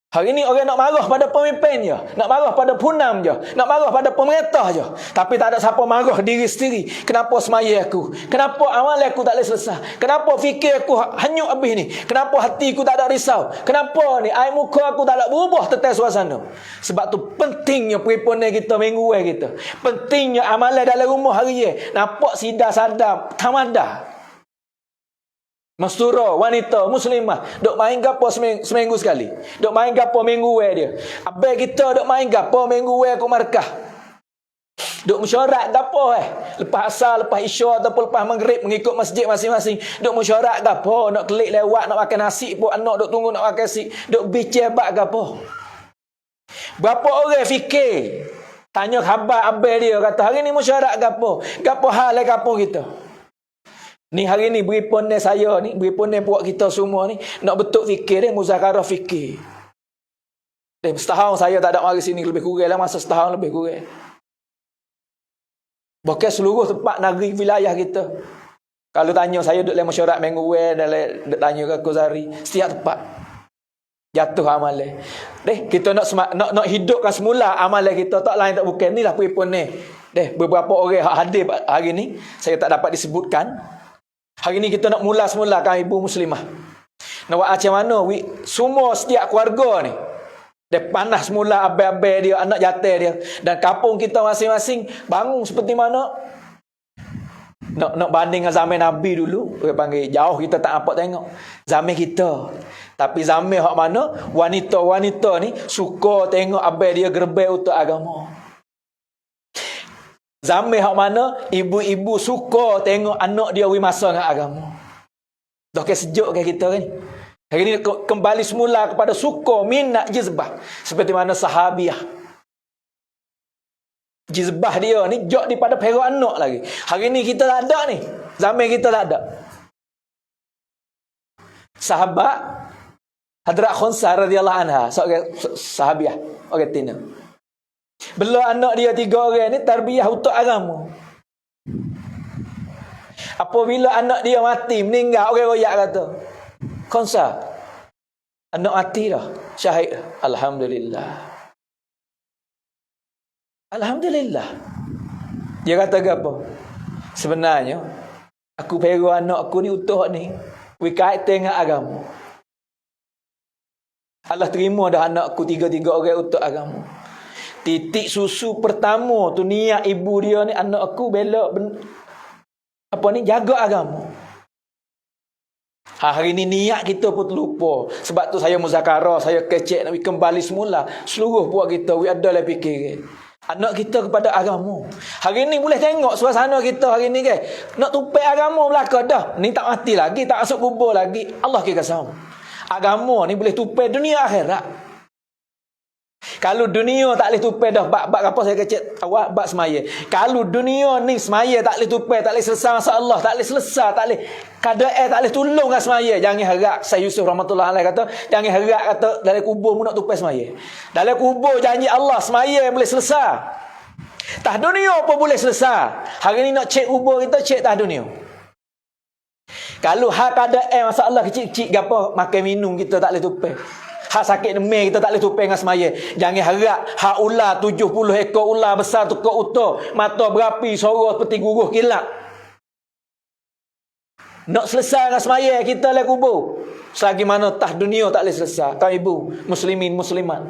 Hari ni orang nak marah pada pemimpin je, nak marah pada punam je, nak marah pada pemerintah je. Tapi tak ada siapa marah diri sendiri. Kenapa semaya aku? Kenapa amalan aku tak boleh selesai? Kenapa fikir aku hanyut habis ni? Kenapa hati aku tak ada risau? Kenapa ni air muka aku tak ada berubah tetes suasana? Sebab tu pentingnya peripone kita minggu kita. Pentingnya amalan dalam rumah hari ni. Nampak sidar sadar, tamadah. Mastura, wanita, muslimah, duk main gapo seminggu sekali. Duk main gapo minggu dia. Abang kita duk main gapo minggu aku markah. Duk mesyuarat gapo lepas asar, lepas isya ataupun lepas maghrib mengikut masjid masing-masing. Duk mesyuarat gapo, nak kelik lewat, nak makan nasi pun anak duk tunggu nak makan nasi. Duk bincang bab gapo. Berapa orang fikir tanya khabar abang dia kata hari ni mesyuarat gapo? Gapo hal kampung kita? Ni hari ni beripone saya ni, beripone puak kita semua ni, nak betul fikir dia, muzakarah fikir. Setahun saya tak ada mari sini lebih kurang lah, masa setahun lebih kurang. Bahkan seluruh tempat negeri wilayah kita. Kalau tanya saya duduk dalam mesyuarat minggu dalam tanya ke Kozari, setiap tempat jatuh amalan. Kita nak hidupkan semula amalan kita, tak lain tak bukan. Inilah peripone. Beberapa orang hadir hari ni saya tak dapat disebutkan. Hari ni kita nak mula semulakan ibu muslimah. Nak buat macam mana? Semua setiap keluarga ni. Dia panas semula abang-abang dia, anak jatah dia. Dan kampung kita masing-masing bangun seperti mana? Nak banding dengan zaman Nabi dulu. Orang panggil jauh kita tak nampak tengok. Zaman kita. Tapi zaman hak mana? Wanita-wanita ni suka tengok abang dia gerbek untuk agama. Zaman hak mana ibu-ibu suka tengok anak dia masa dengan agama. Dah ke sejuk ke kita kan. Hari ni kembali semula kepada suka, minat, jizbah. Seperti mana sahabiah. Jizbah dia ni jok daripada perak anak lagi. Hari ni kita tak ada ni. Zaman kita tak ada. Sahabat Hadrat Khunsah radhiyallahu anha, seorang sahabiah orang Tina. Belum anak dia 3 orang ni tarbiyah untuk agama. Apabila anak dia mati, meninggal, orang royak kata, Khunsah, anak mati dah, syahid. Alhamdulillah. Alhamdulillah. Dia kata apa? Sebenarnya aku peru anak aku ni utuh ni, kait tengah agama. Allah terima dah anak aku 3 orang utuh agama. Titik susu pertama tu niat ibu dia ni, anak aku bela jaga agama. Hari ni niat kita pun terlupa. Sebab tu saya muzakarah, saya kecek nak kembali semula. Seluruh puak kita ada lah fikir anak kita kepada agama. Hari ni boleh tengok suasana kita hari ni kan. Nak tupai agama belakang dah. Ni tak mati lagi, tak masuk kubur lagi. Allah kira sama. Agama ni boleh tupai dunia akhirat. Kalau dunia tak boleh tupai dah, bab apa saya kecek awak bab semaya. Kalau dunia ni semaya tak boleh tupai, tak boleh selesai masa Allah, tak boleh selesai, tak boleh keadaan tak boleh tolong dengan semaya. Jangan harap Sayyid Yusuf rahmatullah alaih kata, jangan harap kata dalam kubur mu nak tupai semaya. Dalam kubur janji Allah semaya boleh selesai. Tah dunia pun boleh selesai. Hari ni nak cek kubur kita, cek tah dunia. Kalau hak ada masalah kecil-kecil gapo makan minum kita tak boleh tupai. Hak sakit demam kita tak boleh tupai dengan semaya. Jangan harap hak ular 70 ekor ular besar tu kau utuh, mata berapi, sorok seperti guruh kilat. Nak selesai dengan semaya kita lah kubur. Selagi mana tah dunia tak boleh selesai. Kau ibu muslimin muslimat.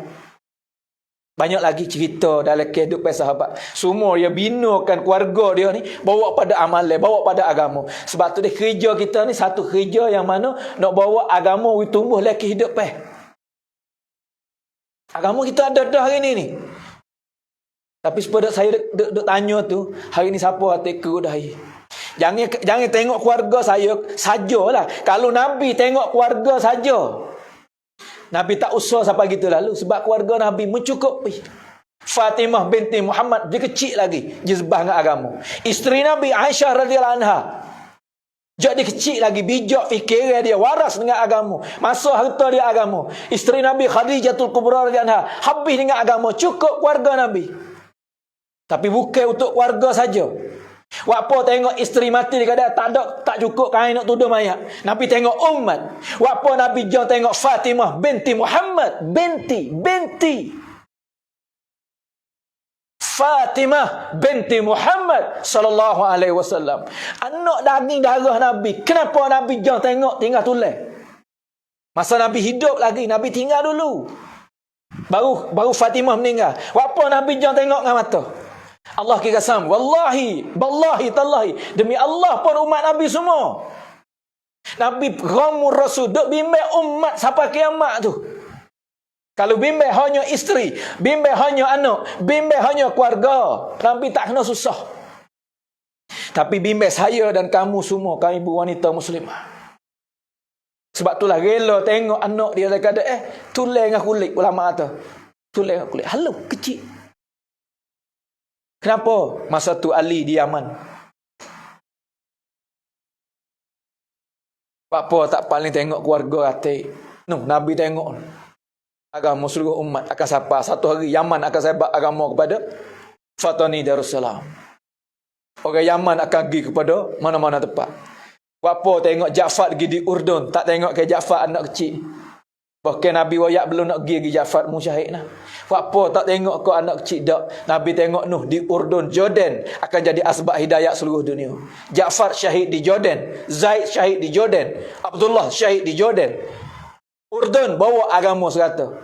Banyak lagi cerita dalam kehidupan sahabat. Semua dia binakan keluarga dia ni bawa pada amalan, bawa pada agama. Sebab tu dia kerja kita ni satu kerja yang mana nak bawa agama tumbuh lagi kehidupan. Agama kita ada dah hari ni. Tapi sepeda saya duk tanya tu, hari ni siapa hatiku dah hari. Jangan tengok keluarga saya sajalah. Kalau Nabi tengok keluarga saja, Nabi tak usah sampai gitu lalu. Sebab keluarga Nabi mencukupi. Fatimah binti Muhammad, dia kecil lagi, dia sebah dengan agama. Isteri Nabi Aisyah radhiyallahu anha, dia kecil lagi, bijak fikiran dia, waras dengan agama. Masa harta dia agama. Isteri Nabi Khadijatul Kubra radhiyallahu anha, habis dengan agama. Cukup keluarga Nabi. Tapi bukan untuk keluarga saja. Waktu tengok isteri mati dia kata tak cukup kain nak tuduh mayat. Nabi tengok umat. Waktu Nabi jauh tengok Fatimah binti Muhammad, binti Fatimah binti Muhammad sallallahu alaihi wasallam. Anak daging darah Nabi. Kenapa Nabi jauh tengok tinggal tulis? Masa Nabi hidup lagi, Nabi tinggal dulu. Baru Fatimah meninggal. Waktu Nabi jauh tengok dengan mata. Allah kira sam, wallahi tallahi, demi Allah pun umat Nabi semua. Nabi ramur rasul duk bimbing umat sampai kiamat tu. Kalau bimbing hanya isteri, bimbing hanya anak, bimbing hanya keluarga, Nabi tak kena susah. Tapi bimbing saya dan kamu semua, kamu ibu wanita muslimah. Sebab itulah rela tengok anak dia kata tulis dengan kulit, ulama kata tulis dengan kulit halu kecil. Kenapa? Masa tu Ali di Yaman. Apa tak paling tengok keluarga hati. Nabi tengok agama seluruh umat akan sapa. Satu hari Yaman akan sebat agama kepada Fatani Darussalam. Orang Yaman akan pergi kepada mana-mana tempat. Apa tengok Ja'far pergi di Urdun, tak tengok ke Ja'far anak kecil. Bahkan Nabi wayak belum nak pergi Ja'far musyahid nah. Apa tak tengok kau anak kecil dak. Nabi tengok Nuh di Urdun, Jordan akan jadi asbab hidayah seluruh dunia. Ja'far syahid di Jordan, Zaid syahid di Jordan, Abdullah syahid di Jordan. Urdun bawa agama serata.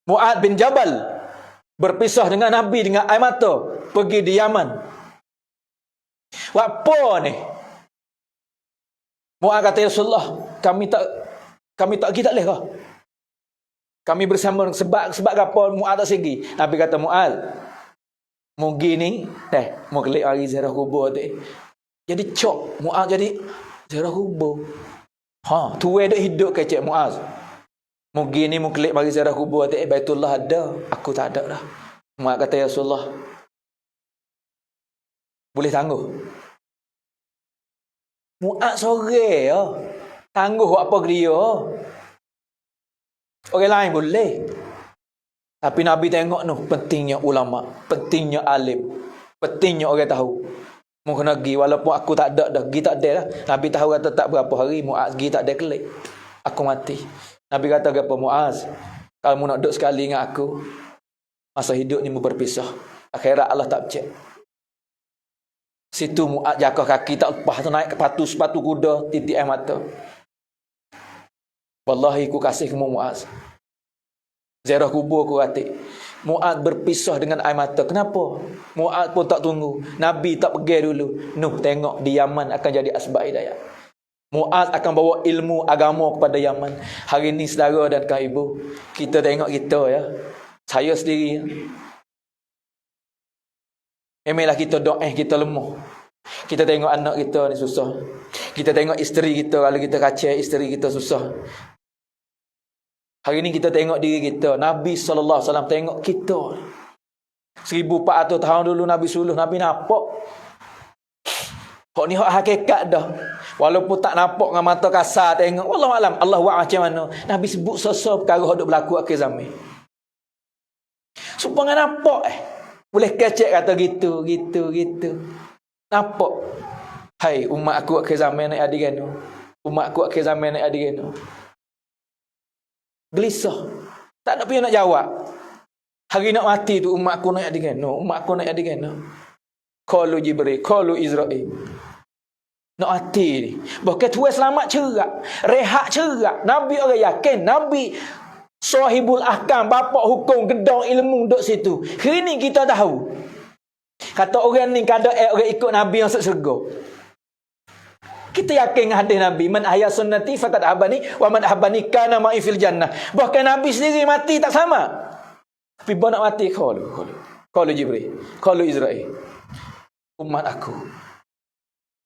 Mu'ad bin Jabal berpisah dengan Nabi dengan air mata, pergi di Yaman. Apa ni? Mu'ad kata ya Rasulullah, kami tak pergi tak boleh kah? Kami bersama sebab apa Mu'ad tak segi. Nabi kata Mu'ad, mau gini, mau kelik hari ziarah kubur tu. Jadi cok Mu'ad jadi ziarah kubur. Tuwe dak hidup ke cik Mu'ad. Mau gini mau kelik hari ziarah kubur tu, Baitullah ada, aku tak ada dah. Mu'ad kata ya Rasulullah, boleh tangguh. Mu'ad sore tangguh apa dia. Orang lain boleh. Tapi Nabi tengok pentingnya ulama, pentingnya alim, pentingnya orang tahu. Mu kena pergi walaupun aku tak ada dah, pergi tak ada lah. Nabi tahu kata tak berapa hari Muaz pergi tak ada kelik. Aku mati. Nabi kata kepada Muaz, kalau mu nak duduk sekali dengan aku, masa hidup ni mu berpisah. Akhirat Allah tak cek. Situ Muaz jakah kaki tak lepas tu naik ke sepatu kuda, titik air mata. Wallahi ku kasih kamu Muaz. Ziarah kubur ku hati. Muaz berpisah dengan air mata. Kenapa? Muaz pun tak tunggu. Nabi tak pergi dulu. Tengok di Yaman akan jadi asbab hidayah. Muaz akan bawa ilmu agama kepada Yaman. Hari ni saudara dan kawan ibu, kita tengok kita ya. Saya sendiri. Emelah kita doa kita lemah. Kita tengok anak kita ni susah. Kita tengok isteri kita, kalau kita kacau isteri kita susah. Hari ni kita tengok diri kita. Nabi SAW tengok kita. 1400 tahun dulu Nabi suluh, Nabi nampak. Hak ni hak hakikat dah. Walaupun tak nampak dengan mata kasar tengok. Wallahualam, Allah wa'ala macam mana. Nabi sebut sesuatu perkara yang berlaku akhir zaman. Supaya nampak boleh kecek kata gitu. Nampak. Hai umat aku akhir zaman ni adik kan. Umat aku akhir zaman nak ada geno. Gelisah. Tak ada punya nak jawab. Hari nak mati tu umat aku nak ada geno. Umat aku nak ada geno. Qalu Jibril, qalu Israel. Nak mati ni. Bahkan Tuhan selamat cerak. Rehat cerak. Nabi orang yakin. Nabi sahibul ahkam. Bapak hukum. Gedong ilmu duduk situ. Hari ni kita tahu. Kata orang ni kadang orang ikut Nabi yang surga. Kita yakin dengan hadis Nabi, man ahya sunnati faqad ahabani wa man ahabani kana ma'i fil jannah. Bahkan Nabi sendiri mati tak sama. Tapi nak mati qalu Jibril, qalu Israel. Umat aku.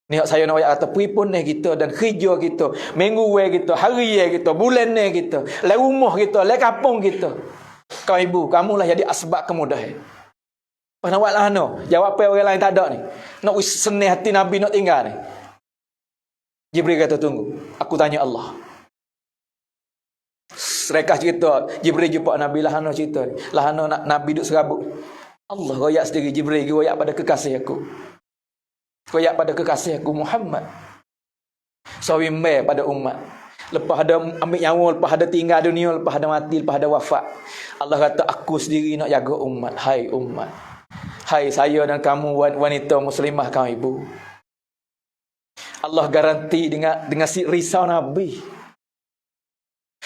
Ni saya nak ayat kata pripun ni kita dan kerja kita, minggu kita, hari kita, bulan ni kita, le rumah kita, le kampung kita. Kau ibu, kamulah jadi asbab kemudahan. Pas nak buatlah no, jawab apa orang lain tak ada ni. Nak senang hati Nabi nak tinggal ni. Jibril kata tunggu, aku tanya Allah. Rekah cerita, Jibril jumpa Nabi Lahana cerita ni. Lahana Nabi duduk serabut. Allah royak sendiri Jibril royak pada kekasih aku. Royak pada kekasih aku Muhammad. Sawimbe pada umat. Lepas ada ambil nyawa, lepas ada tinggal dunia, lepas ada mati, lepas ada wafat. Allah kata aku sendiri nak jaga umat. Hai umat. Hai saya dan kamu wanita muslimah kamu ibu. Allah garanti dengan risau Nabi.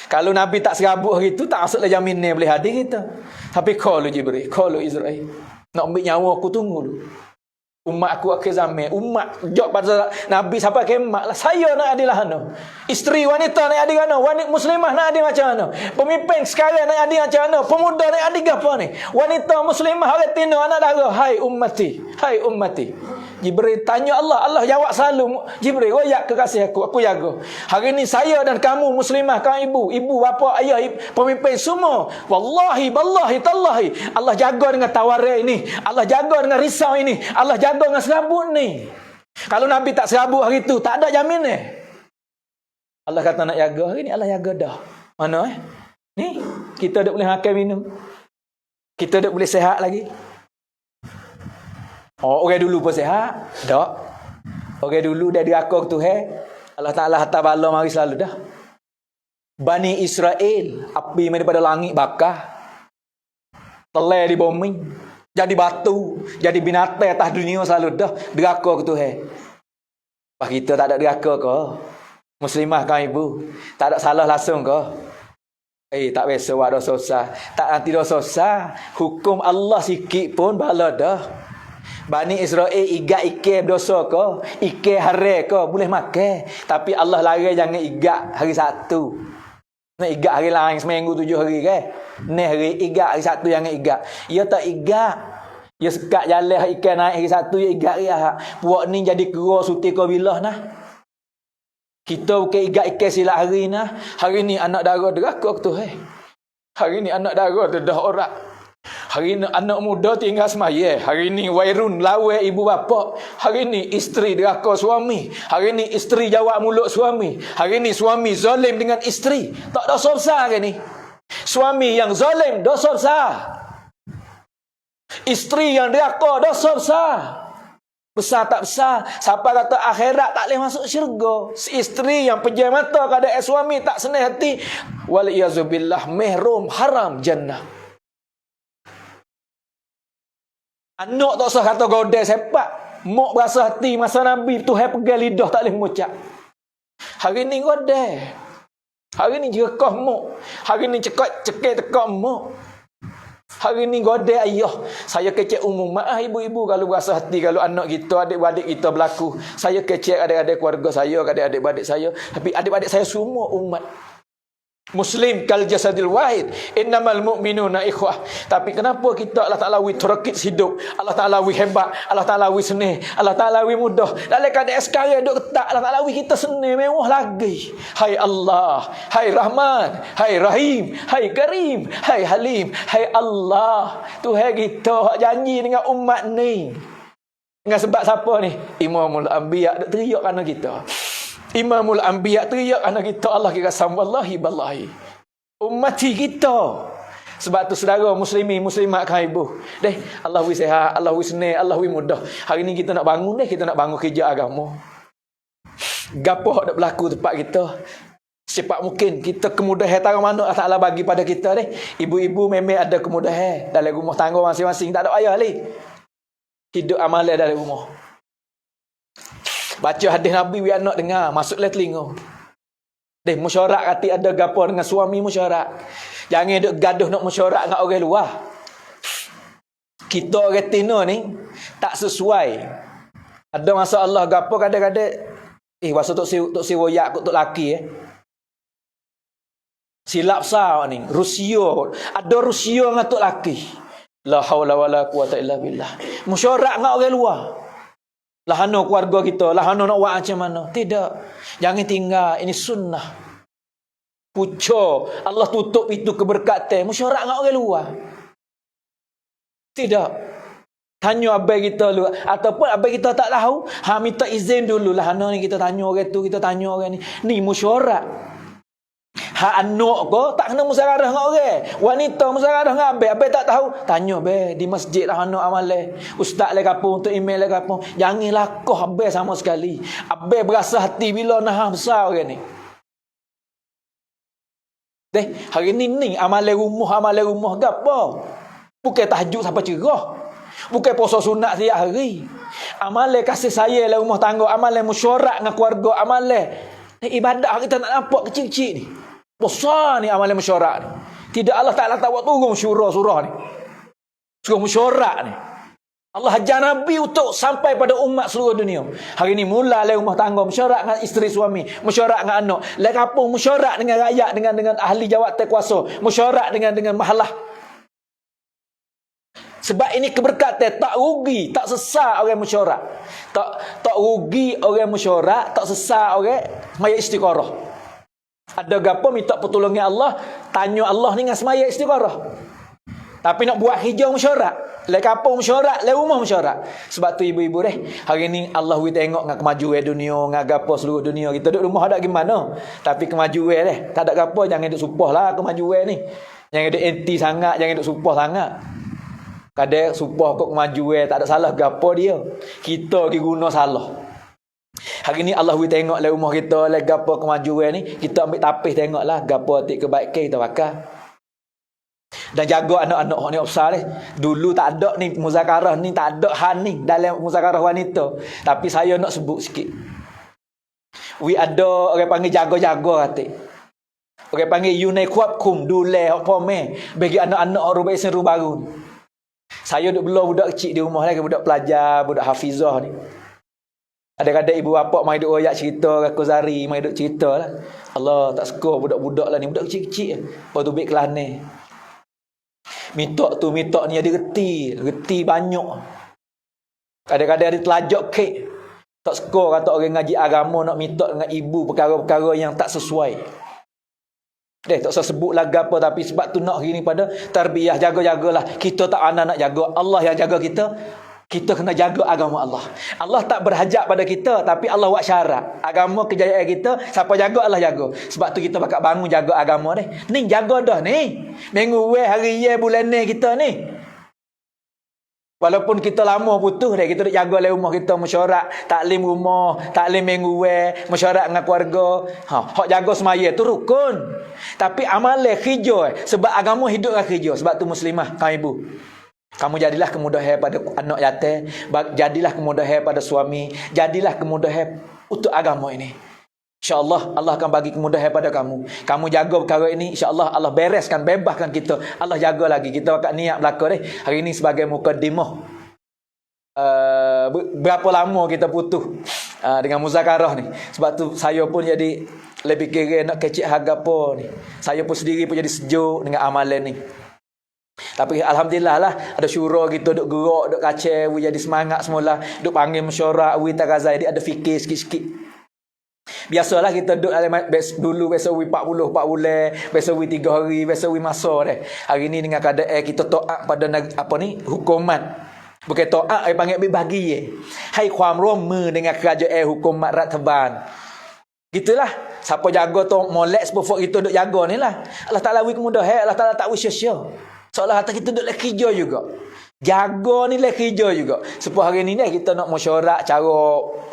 Kalau Nabi tak serabut hari itu, tak masuklah jamin ni boleh hadir kita. Tapi qalu Jibril, qalu Israel. Nak ambil nyawa aku tunggu dulu. Umat aku akhir zaman. Umat jawab pada Nabi sampai kiamat lah. Saya nak adil lah. Isteri wanita nak adil mana? Wanita muslimah nak adil macam mana? Pemimpin sekarang nak adil macam mana? Pemuda nak adil apa ni? Wanita muslimah orang tino anak dara. Hai ummati. Hai ummati. Jibril tanya Allah. Allah jawab selalu. Jibril, royak kekasih aku jaga. Hari ni saya dan kamu muslimah, kamu ibu, bapa, ayah, pemimpin semua. Wallahi, tallahi. Allah jaga dengan tawarai ini. Allah jaga dengan risau ini. Allah jaga dengan serabut ni. Kalau Nabi tak serabut hari tu, tak ada jamin ni. Allah kata nak jaga hari ni, Allah jaga dah. Mana ni, kita dah boleh makan minum. Kita dah boleh sihat lagi. Oh, orang dulu pun sihat. Tak. Orang dulu dah diakor tu Allah Ta'ala hantar bala mari selalu dah. Bani Israel, api daripada langit bakar. Telai di bumi. Jadi batu, jadi binatang atas dunia selalu dah. Diakor tu Pak kita tak ada diakor ke? Muslimah kan ibu. Tak ada salah langsung ke? Tak biasa buat dosa besar. Tak nanti dosa besar. Hukum Allah sikit pun bala dah. Bani Israel igat ikan dosa ke? Ikan hari ke? Boleh makan. Tapi Allah larang jangan igat hari Sabtu. Nak igat hari lain seminggu 7 hari ke? Ni hari igat hari Sabtu jangan igat. Ia tak igat. Ia sekat jalan ikan naik hari Sabtu ia igat dia. Puak ni jadi kera suti kau bilah nah. Kita bukan igat ikan silap hari nah. Hari ni anak dara deraka tu Hari ni anak dara dah orang. Hari ni anak muda tinggal semaya. Hari ni wairun lawa ibu bapa. Hari ni isteri deraka suami. Hari ni isteri jawab mulut suami. Hari ni suami zalim dengan isteri. Tak dosa besar ke ni? Suami yang zalim dosa besar. Isteri yang deraka dosa besar. Besar tak besar. Siapa kata akhirat tak boleh masuk syurga? Si isteri yang pejam mata keadaan suami tak senang hati. Wal iyazubillah mihrum haram jannah. Anak tak usah kata godel sepak. Mok berasa hati masa Nabi Tuhan pegang lidah tak boleh mengucap. Hari ni godel. Hari ni jerekah mok. Hari ni cekik tekak mok. Hari ni godel ayah. Saya kecek umum. Maaf ibu-ibu kalau berasa hati kalau anak kita, adik-adik kita berlaku. Saya kecek adik-adik keluarga saya, adik-adik saya. Tapi adik-adik saya semua umat. Muslim kal jasadil wahid innamal mu'minuna ikhwah. Tapi kenapa kita Allah Ta'ala wi terakit hidup, Allah Ta'ala wi hebat, Allah Ta'ala wi senih, Allah Ta'ala wi mudah. Dalam keadaan sekarang duk ketak Allah Ta'ala wi kita senih mewah lagi. Hai Allah, hai Rahman, hai Rahim, hai Karim, hai Halim, hai Allah. Tuhan kita hak janji dengan umat ni. Dengan sebab siapa ni? Imamul Anbiya duk teriak kerana kita. Imamul Anbiya teriak anak kita Allah kira wallahi ballahi ummati kita. Sebab tu saudara muslimi muslimat kan ibu deh, Allah wi sihat, Allah wi senang, Allah wi mudah. Hari ni kita nak bangun kita nak bangun kerja agama. Gapo hak dak berlaku tempat kita. Secepat mungkin kita kemudahan tara mana Allah Taala bagi pada kita ni. Ibu-ibu memang ada kemudahan dalam rumah tangga masing-masing, tak ada payah li. Hidup amalan dalam rumah. Baca hadis Nabi we nak dengar, masuklah telinga. Deh mesyuarat hati ada gapo dengan suami mesyuarat. Jangan duk gaduh nak mesyuarat dengan orang luar. Kita orang Tino ni tak sesuai. Ada masalah gapo kadang-kadang masa tok si royak tok laki silap sah ni. Rusia. Ada Rusia dengan tok laki. La haula wala quwata illa billah. Mesyuarat dengan orang luar. Lahano keluarga kita, lahano nak buat macam mana? Tidak. Jangan tinggal. Ini sunnah. Pucuk. Allah tutup itu keberkatan. Mesyuarat dengan orang luar. Tidak. Tanya abai kita dulu. Ataupun abai kita tak tahu. Minta izin dulu. Lahano ni kita tanya orang tu, kita tanya orang ni. Ni mesyuarat. Anak ko tak kena musyawarah dengan orang. Wanita musyawarah dengan abai. Abai tak tahu. Tanya abai di masjid lah anak amalai. Ustaz le kapung untuk email le kapung. Jangan lakoh abai sama sekali. Abai berasa hati bila nah besar orang ni. Hari ni amalai rumah gapo? Bukan tahajud sampai cerah. Bukan puasa sunat tiap hari. Amalai kasih sayang dalam rumah tangga, amalai mesyuarat dengan keluarga, amalai ibadah kita nak nampak kecil-kecil ni. Besar ni amalan mesyuarat ni. Tidak Allah Ta'ala tak buat turun surah ni. Surah mesyuarat ni. Allah ajar Nabi untuk sampai pada umat seluruh dunia. Hari ni mula dari rumah tangga, mesyuarat dengan isteri suami, mesyuarat dengan anak. Lai kampung mesyuarat dengan rakyat, dengan ahli jawatan kuasa, mesyuarat dengan mahalah. Sebab ini keberkatan, tak rugi, tak sesat orang mesyuarat. Tak rugi orang mesyuarat, tak sesat orang semaya istiqarah. Ada gapo minta pertolongan Allah, tanya Allah ni dengan semaya istiqarah. Tapi nak buat hijau mesyuarat, lai kampung mesyuarat, lai rumah mesyuarat. Sebab tu ibu-ibu hari ni Allah we tengok dengan kemajuan dunia, dengan gapo seluruh dunia. Kita duduk rumah ada gimana? Tapi kemajuan tak ada gapo, jangan duk supahlah kemajuan ni. Jangan duk anti sangat, jangan duk supah sangat. Kadang supah kok kemajuan, tak ada salah gapo dia. Kita ki guna salah. Hari ni Allah we tengok lah rumah kita, lah gapo kemajuan ni, kita ambil tapis tengoklah gapo atik kebaikan kita bakal. Dan jaga anak-anak ni besar ni. Dulu tak ada ni muzakarah ni, tak ada han ni dalam muzakarah wanita. Tapi saya nak sebut sikit. We ada orang panggil jaga-jaga atik. Orang panggil Unaikuapkum dule pome bagi anak-anak orang baru baru. Saya duk bela budak kecil di rumah lagi, budak pelajar, budak hafizah ni. Kadang-kadang ibu bapa mai duk royak cerita ke Zari, mai duk cerita lah. Allah tak suka budak-budak lah ni, budak kecil-kecil. Lepas tu baik kelane. Minta ni ada reti banyak. Kadang-kadang ada telajak kek. Tak suka kata orang ngaji agama nak minta dengan ibu perkara-perkara yang tak sesuai. Tak usah sebut lagu apa, tapi sebab tu nak gini pada tarbiyah, jaga-jagalah. Kita tak anak nak jaga, Allah yang jaga kita. Kita kena jaga agama Allah. Allah tak berhajat pada kita, tapi Allah buat syarat. Agama kejayaan kita, siapa jaga Allah jaga. Sebab tu kita bakal bangun jaga agama ni. Ni jaga dah ni. Minggu hari ye bulan ni kita ni. Walaupun kita lama putus dah, kita duk jaga dalam rumah kita, mesyuarat, taklim rumah, taklim minggu mesyuarat dengan keluarga. Hak jaga semaya tu rukun. Tapi amalan hijau sebab agama hidup dengan hijau. Sebab tu muslimah, kamu ibu. Kamu jadilah kemudahan pada anak yatim, jadilah kemudahan pada suami, jadilah kemudahan untuk agama ini. InsyaAllah Allah akan bagi kemudahan pada kamu. Kamu jaga perkara ini, insyaAllah Allah bereskan, bebaskan kita. Allah jaga lagi. Kita akan niat belakang hari ini sebagai mukadimah. Berapa lama kita putus dengan muzakarah ni. Sebab tu saya pun jadi lebih kira nak kecik harga apa ni. Saya pun sendiri pun jadi sejuk dengan amalan ni. Tapi alhamdulillah lah ada syura kita duk gerak, duk kacau, jadi semangat semula, duk panggil mesyuarat, tarazai, dia ada fikir sikit-sikit. Biasalah kita duduk dulu biasa 40 4 bulan, biasa 3 hari, biasa masa dah. Hari ni dengan keadaan kita taat pada hukuman. Bukan taat panggil bagi hai ความร่วมมือ dengan kerajaan hukumat Ratban. Gitulah. Siapa jaga tu molek sepufuk kita duk jaga ni lah. Allah Taala wi kemudahan, Allah Taala tak wi sia-sia. Seolah kata kita duduk lagi hijau juga. Jaga ni lagi hijau juga. Sebab hari ni kita nak mesyuarat cara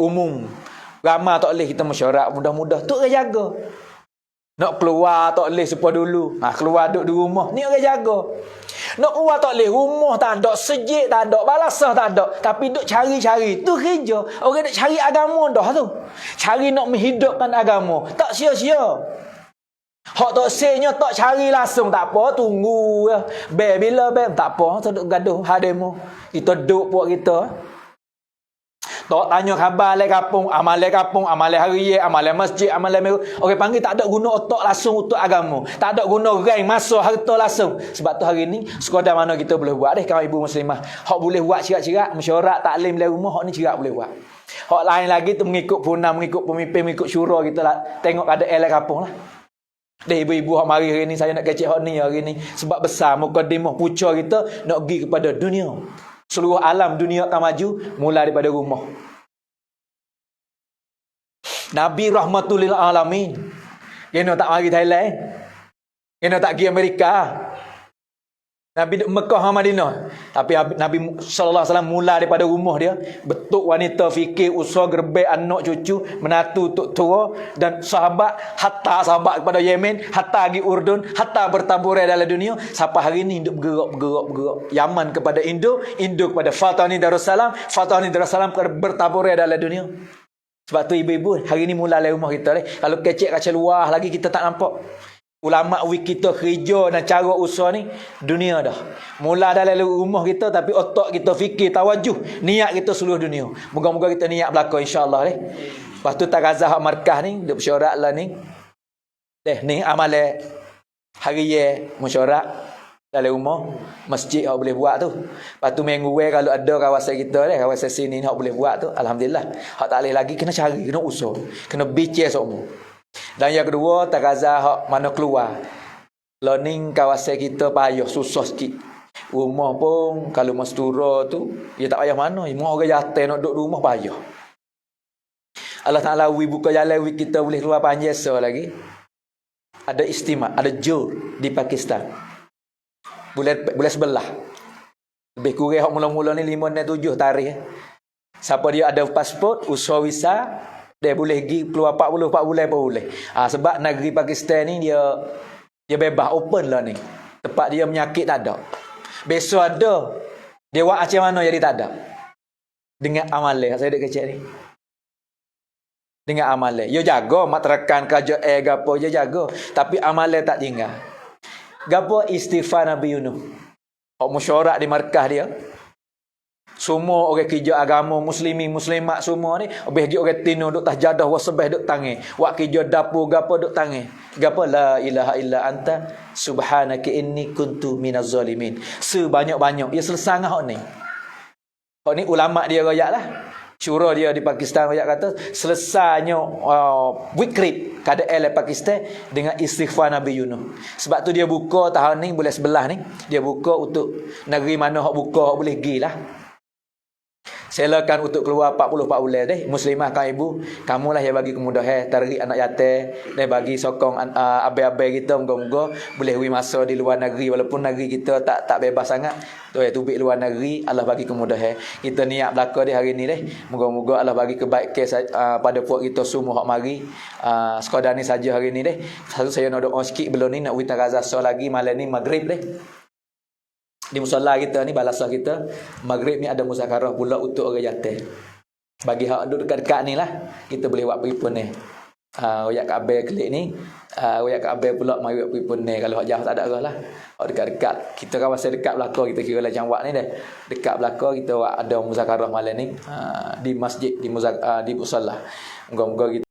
umum. Ramai tak boleh kita mesyuarat mudah-mudah. Tu orang jaga. Nak keluar tak boleh sepa dulu. Keluar duduk di rumah. Ni orang jaga. Nak keluar tak boleh. Rumah tak ada. Sejik tak ada. Balasah tak ada. Tapi duk cari-cari. Tu kerja. Orang duk cari agama dah tu. Cari nak menghidupkan agama. Tak sia-sia. Hak tak senya tak cari langsung. Tak apa. Tunggu. Bila tak apa. Tak duk gaduh. Hademu. Kita duduk buat kita. Tak tanya khabar alai kampung, amal hari, amal masjid, amal meru. Orang panggil tak ada guna otak langsung untuk agama. Tak ada guna rank masa harta langsung. Sebab tu hari ni sekadar mana kita boleh buat kawan ibu muslimah. Hak boleh buat cirak-cirak, mesyuarat taklim dalam rumah, hak ni cirak boleh buat. Hak lain lagi tu mengikut punam, mengikut pemimpin, mengikut syura kita lah. Tengok ada alai kampung lah. Ibu-ibu hak mari hari ni saya nak kecek hak ni hari ni. Sebab besar mukadimah puca kita nak pergi kepada dunia. Seluruh alam dunia akan maju mulai daripada rumah. Nabi rahmatul lil alamin. Kena tak mari Thailand. Kena tak pergi Amerika. Nabi duduk Mekah dan Madinah. Tapi Nabi sallallahu alaihi wasallam mula daripada rumah dia, betuk wanita, fikir, usaha, gerbek, anak, cucu, menatu tok tua dan sahabat, hatta sahabat kepada Yemen, hatta pergi Urdun, hatta bertaburai dalam dunia. Sampai hari ni duk bergerak. Yaman kepada Indo, Indo kepada Fatani Darussalam, Fatani Darussalam bertaburai dalam dunia. Sebab tu ibu-ibu hari ni mula dari rumah kita. Kalau kecek kaca luar lagi kita tak nampak. Ulama wik kita kerja dan cara usaha ni dunia dah. Mula dalam rumah kita tapi otak kita fikir tawajuh, niat kita seluruh dunia. Moga-moga kita niat belaka insya-Allah deh. Lepas tu tagazah hak markah ni, duk mesyuarat lah ni. Ni amal hari mesyuarat dalam rumah, masjid hak boleh buat tu. Lepas tu minggu kalau ada kawasan kita kawasan sini hak boleh buat tu, alhamdulillah. Hak tak boleh lagi kena cari, kena usaha, kena bincang semua. Dan yang kedua, tagazah hak mana keluar. Learning kawasan kita payah, susah sikit. Rumah pun, kalau mastura tu, dia tak payah mana. Semua orang jatuh nak duduk rumah payah. Allah Ta'ala buka jalan, kita boleh keluar panjasa lagi. Ada istimewa, ada jur di Pakistan. Bulan sebelah. Lebih kurang hak mula-mula ni 5 dan 7 tarikh. Siapa dia ada pasport, usaha visa, dia boleh pergi keluar 40 bulan pun boleh. Sebab negeri Pakistan ni dia bebas, open lah ni. Tempat dia menyakit tak ada. Besok ada. Dia buat macam mana jadi tak ada. Dengan amalan. Saya dek kecil ni. Dengan amalan. Dia jaga matrakan kerajaan gapo dia jaga. Tapi amalan tak tinggal. Gapo istighfar Nabi Yunus. Hak mesyuarat di markah dia. Semua orang kerja agama muslimat semua ni bagi orang tino duk tahjadah wasbah duk tangi. Wak kerja dapur gapo duk tangi. Gapo la ilaha illa anta subhanaka inni kuntu minaz zalimin. Sebanyak-banyak dia selesai hak ni. Hak ni ulama dia royak lah. Syura dia di Pakistan royak kata selesainya wikrib keadaan Pakistan dengan istighfar Nabi Yunus. Sebab tu dia buka tahun ni bulan 11 ni, dia buka untuk negeri mana hak buka hak boleh pergi lah. Silakan untuk keluar 40 bulan deh. Muslimah kan ibu, kamulah yang bagi kemudahan tarik anak yatim dan bagi sokong abai-abai kita moga-moga boleh wi masa di luar negeri walaupun negeri kita tak bebas sangat. Tu tubik luar negeri Allah bagi kemudahan. Kita niat belaka di hari ni deh. Moga-moga Allah bagi kebaikan pada puak kita semua hak mari. Sekadar ni saja hari ni deh. Satu saya nak doa sikit belum ni nak wi tagazah lagi malam ni maghrib deh. Di musalla kita ni balasah kita maghrib ni ada muzakarah pula untuk orang yatim. Bagi hak duduk dekat-dekat ni lah kita boleh buat peripun ni. Oyak Kabe klik ni, oyak Kabe pula mari buat peripun ni. Kalau hak jauh tak ada arah lah. Hak dekat-dekat kita kawasan dekat belakang kita kira lah jangwak ni dah. Dekat belakang kita ada muzakarah malam ni di masjid di musalla. Moga-moga kita